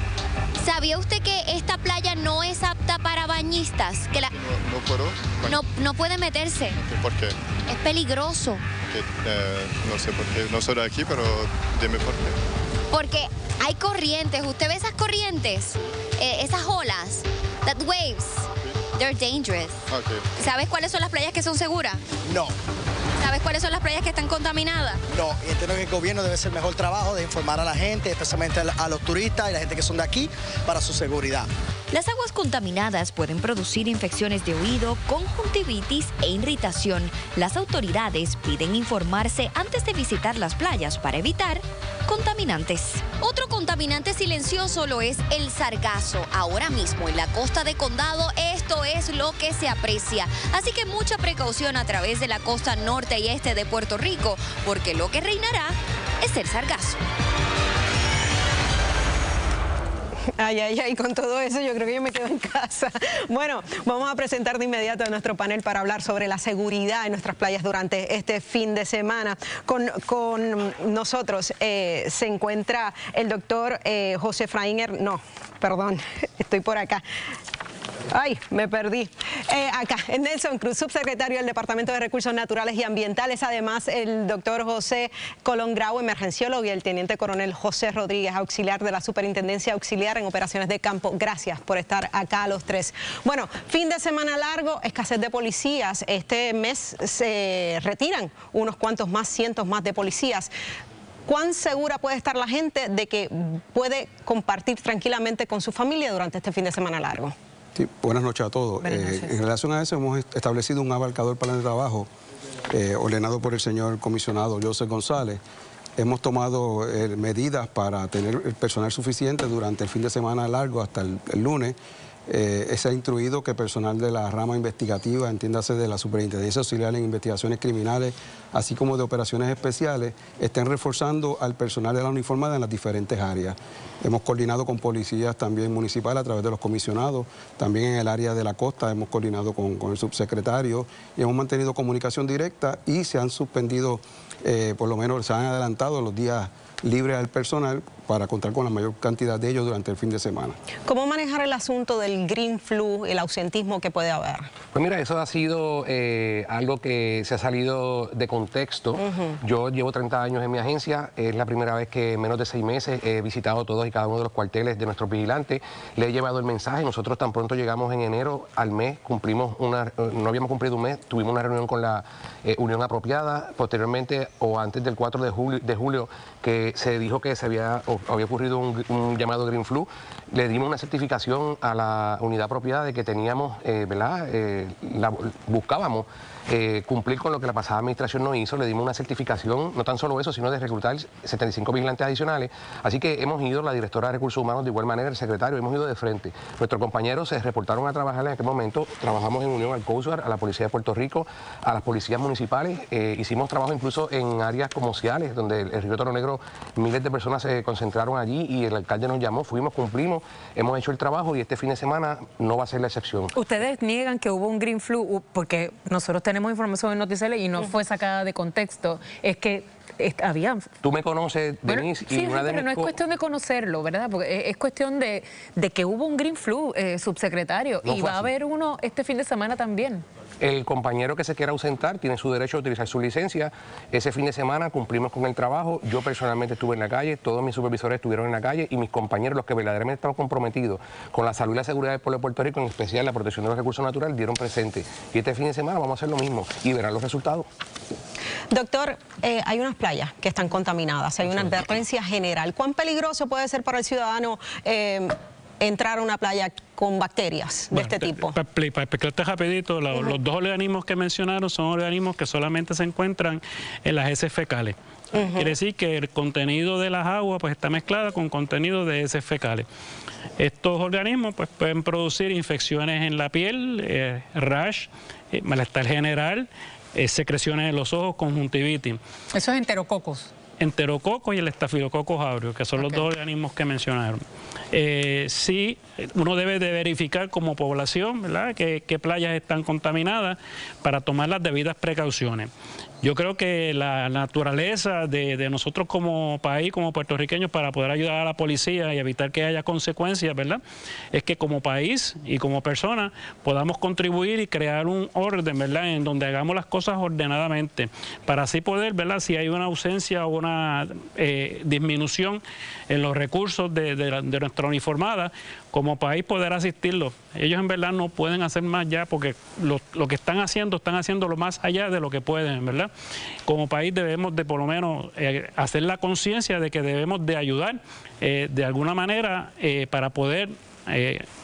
¿Sabía usted que esta playa no es apta para bañistas? Que ¿No puedo? No puede meterse. ¿Por qué? Es peligroso. No sé por qué. No soy de aquí, pero dime por qué. Porque hay corrientes. ¿Usted ve esas corrientes? Esas olas. That waves. They're dangerous. Okay. ¿Sabes cuáles son las playas que son seguras? No. ¿Sabes cuáles son las playas que están contaminadas? No, y entiendo que el gobierno debe hacer mejor trabajo de informar a la gente, especialmente a los turistas y la gente que son de aquí, para su seguridad. Las aguas contaminadas pueden producir infecciones de oído, conjuntivitis e irritación. Las autoridades piden informarse antes de visitar las playas para evitar contaminantes. Otro contaminante silencioso lo es el sargazo. Ahora mismo en la costa de Condado esto es lo que se aprecia. Así que mucha precaución a través de la costa norte y este de Puerto Rico, porque lo que reinará es el sargazo. Ay, ay, ay, con todo eso yo creo que yo me quedo en casa. Bueno, vamos a presentar de inmediato a nuestro panel para hablar sobre la seguridad en nuestras playas durante este fin de semana. Con nosotros se encuentra el doctor José Efraín, estoy por acá. Ay, me perdí. Acá, Nelson Cruz, subsecretario del Departamento de Recursos Naturales y Ambientales. Además, el doctor José Colón Grau, emergenciólogo, y el teniente coronel José Rodríguez, auxiliar de la Superintendencia Auxiliar en Operaciones de Campo. Gracias por estar acá a los tres. Bueno, fin de semana largo, escasez de policías. Este mes se retiran unos cuantos más, cientos más de policías. ¿Cuán segura puede estar la gente de que puede compartir tranquilamente con su familia durante este fin de semana largo? Sí, buenas noches a todos. En relación a eso hemos establecido un abarcador plan de trabajo ordenado por el señor comisionado Joseph González. Hemos tomado medidas para tener el personal suficiente durante el fin de semana largo hasta el lunes. Se ha instruido que personal de la rama investigativa, entiéndase de la Superintendencia Auxiliar en Investigaciones Criminales, así como de Operaciones Especiales, estén reforzando al personal de la uniformada en las diferentes áreas. Hemos coordinado con policías también municipales a través de los comisionados, también en el área de la costa hemos coordinado con el subsecretario y hemos mantenido comunicación directa y se han suspendido, por lo menos se han adelantado los días libres al personal para contar con la mayor cantidad de ellos durante el fin de semana. ¿Cómo manejar el asunto del green flu, el ausentismo que puede haber? Pues mira, eso ha sido algo que se ha salido de contexto. Yo llevo 30 años en mi agencia, es la primera vez que en menos de 6 meses he visitado todos y cada uno de los cuarteles de nuestros vigilantes, le he llevado el mensaje. Nosotros tan pronto llegamos en enero al mes, no habíamos cumplido un mes, tuvimos una reunión con la Unión Apropiada, posteriormente o antes del 4 de julio que se dijo que había ocurrido un llamado Green Flu, le dimos una certificación a la unidad apropiada de que teníamos, buscábamos cumplir con lo que la pasada administración no hizo, le dimos una certificación, no tan solo eso, sino de reclutar 75 vigilantes adicionales. Así que hemos ido, la directora de Recursos Humanos, de igual manera el secretario, hemos ido de frente. Nuestros compañeros se reportaron a trabajar en aquel momento, trabajamos en unión al Coast Guard, a la Policía de Puerto Rico, a las policías municipales, hicimos trabajo incluso en áreas como Ciales, donde el Río Toro Negro, miles de personas se concentraron allí y el alcalde nos llamó, fuimos, cumplimos, hemos hecho el trabajo y este fin de semana no va a ser la excepción. ¿Ustedes niegan que hubo un Green Flu? Porque nosotros tenemos información en Noticias y no fue sacada de contexto. Es que había... Tú me conoces, Denise, sí, pero no es cuestión de conocerlo, ¿verdad? Porque es cuestión de que hubo un Green Flu, subsecretario, y va a haber uno este fin de semana también. El compañero que se quiera ausentar tiene su derecho a utilizar su licencia. Ese fin de semana cumplimos con el trabajo. Yo personalmente estuve en la calle, todos mis supervisores estuvieron en la calle y mis compañeros, los que verdaderamente estamos comprometidos con la salud y la seguridad del pueblo de Puerto Rico, en especial la protección de los recursos naturales, dieron presente. Y este fin de semana vamos a hacer lo mismo y verán los resultados. Doctor, hay unas playas que están contaminadas, hay una advertencia general. ¿Cuán peligroso puede ser para el ciudadano entrar a una playa con bacterias de este tipo? Para explicarte rapidito, los dos organismos que mencionaron son organismos que solamente se encuentran en las heces fecales. Quiere decir que el contenido de las aguas pues está mezclado con contenido de heces fecales. Estos organismos pues pueden producir infecciones en la piel, rash, malestar general, secreciones en los ojos, conjuntivitis. Eso es enterococos. Enterococos y el estafilococcus aureus, que son los dos organismos que mencionaron. Sí, uno debe de verificar como población, ¿verdad?, qué playas están contaminadas para tomar las debidas precauciones. Yo creo que la naturaleza de nosotros como país, como puertorriqueños, para poder ayudar a la policía y evitar que haya consecuencias, ¿verdad?, es que como país y como personas podamos contribuir y crear un orden, ¿verdad?, en donde hagamos las cosas ordenadamente, para así poder, ¿verdad?, si hay una ausencia o una disminución en los recursos de nuestra uniformada, como país poder asistirlos. Ellos en verdad no pueden hacer más ya porque lo que están haciendo lo más allá de lo que pueden, ¿verdad? Como país debemos de por lo menos hacer la conciencia de que debemos de ayudar de alguna manera para poder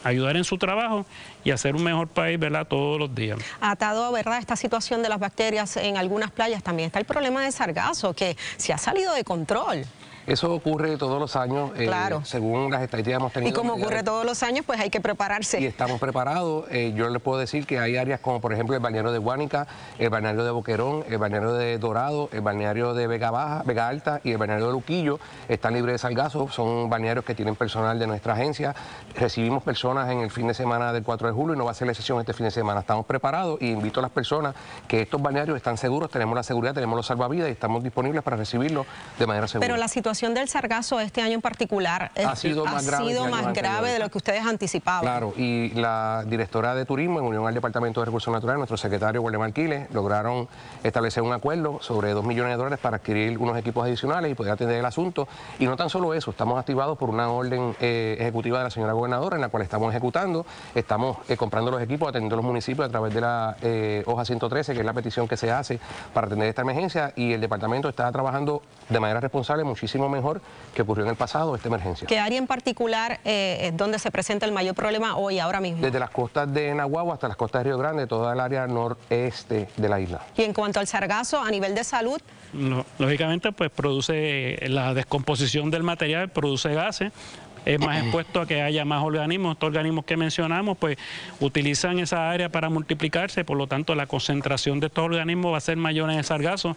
ayudar en su trabajo y hacer un mejor país, ¿verdad?, todos los días. Atado, ¿verdad?, esta situación de las bacterias en algunas playas, también está el problema de sargazo, que se ha salido de control. Eso ocurre todos los años, claro, según las estadísticas hemos tenido. Y como ocurre todos los años, pues hay que prepararse. Y estamos preparados. Yo les puedo decir que hay áreas como, por ejemplo, el balneario de Guánica, el balneario de Boquerón, el balneario de Dorado, el balneario de Vega Baja, Vega Alta y el balneario de Luquillo están libres de sargazo. Son balnearios que tienen personal de nuestra agencia. Recibimos personas en el fin de semana del 4 de julio y no va a ser la excepción este fin de semana. Estamos preparados y invito a las personas que estos balnearios están seguros, tenemos la seguridad, tenemos los salvavidas y estamos disponibles para recibirlos de manera segura. Pero la situación del sargazo este año en particular ha sido más grave de lo que ustedes anticipaban. Claro, y la directora de Turismo, en unión al Departamento de Recursos Naturales, nuestro secretario Waldemar Quiles, lograron establecer un acuerdo sobre $2 millones para adquirir unos equipos adicionales y poder atender el asunto. Y no tan solo eso, estamos activados por una orden ejecutiva de la señora gobernadora en la cual estamos ejecutando, estamos comprando los equipos, atendiendo a los municipios a través de la hoja 113, que es la petición que se hace para atender esta emergencia, y el departamento está trabajando de manera responsable muchísimo mejor que ocurrió en el pasado esta emergencia. ¿Qué área en particular es donde se presenta el mayor problema hoy, ahora mismo? Desde las costas de Naguabo hasta las costas de Río Grande, toda el área noreste de la isla. Y en cuanto al sargazo, a nivel de salud... Lógicamente, pues produce la descomposición del material, produce gases. Es más expuesto a que haya más organismos. Estos organismos que mencionamos pues utilizan esa área para multiplicarse, por lo tanto la concentración de estos organismos va a ser mayor en el sargazo.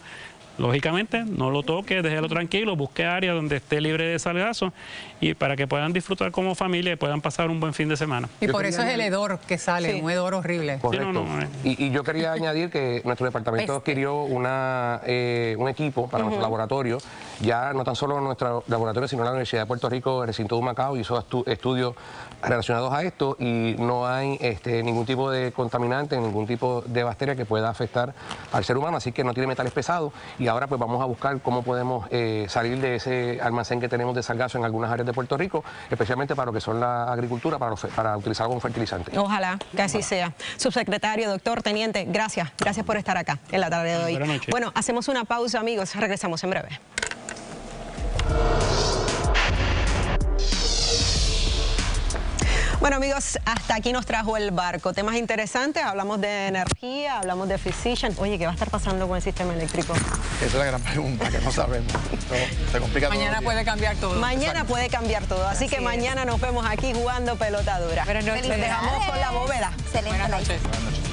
Lógicamente, no lo toque, déjelo tranquilo, busque áreas donde esté libre de sargazo y para que puedan disfrutar como familia y puedan pasar un buen fin de semana. Y por eso es el hedor que sale, un hedor horrible. Correcto. Y yo quería añadir que nuestro departamento adquirió un equipo para nuestro laboratorio, ya no tan solo nuestro laboratorio, sino la Universidad de Puerto Rico, el recinto de Humacao, hizo estudios relacionados a esto y no hay ningún tipo de contaminante, ningún tipo de bacteria que pueda afectar al ser humano, así que no tiene metales pesados. Y ahora pues vamos a buscar cómo podemos salir de ese almacén que tenemos de sargazo en algunas áreas de Puerto Rico, especialmente para lo que son la agricultura, para utilizarlo como fertilizante. Ojalá que así sea. Subsecretario, doctor, teniente, gracias por estar acá en la tarde de hoy. Buenas noches. Bueno, hacemos una pausa, amigos, regresamos en breve. Bueno, amigos, hasta aquí nos trajo el barco. Temas interesantes, hablamos de energía, hablamos de Physician. Oye, ¿qué va a estar pasando con el sistema eléctrico? Esa es la gran pregunta, que no sabemos. Se complica todo. Mañana puede cambiar todo. Mañana puede cambiar todo, así que mañana nos vemos aquí jugando pelota dura. Buenas noches. Les dejamos con la bóveda. Excelente. Buenas noches.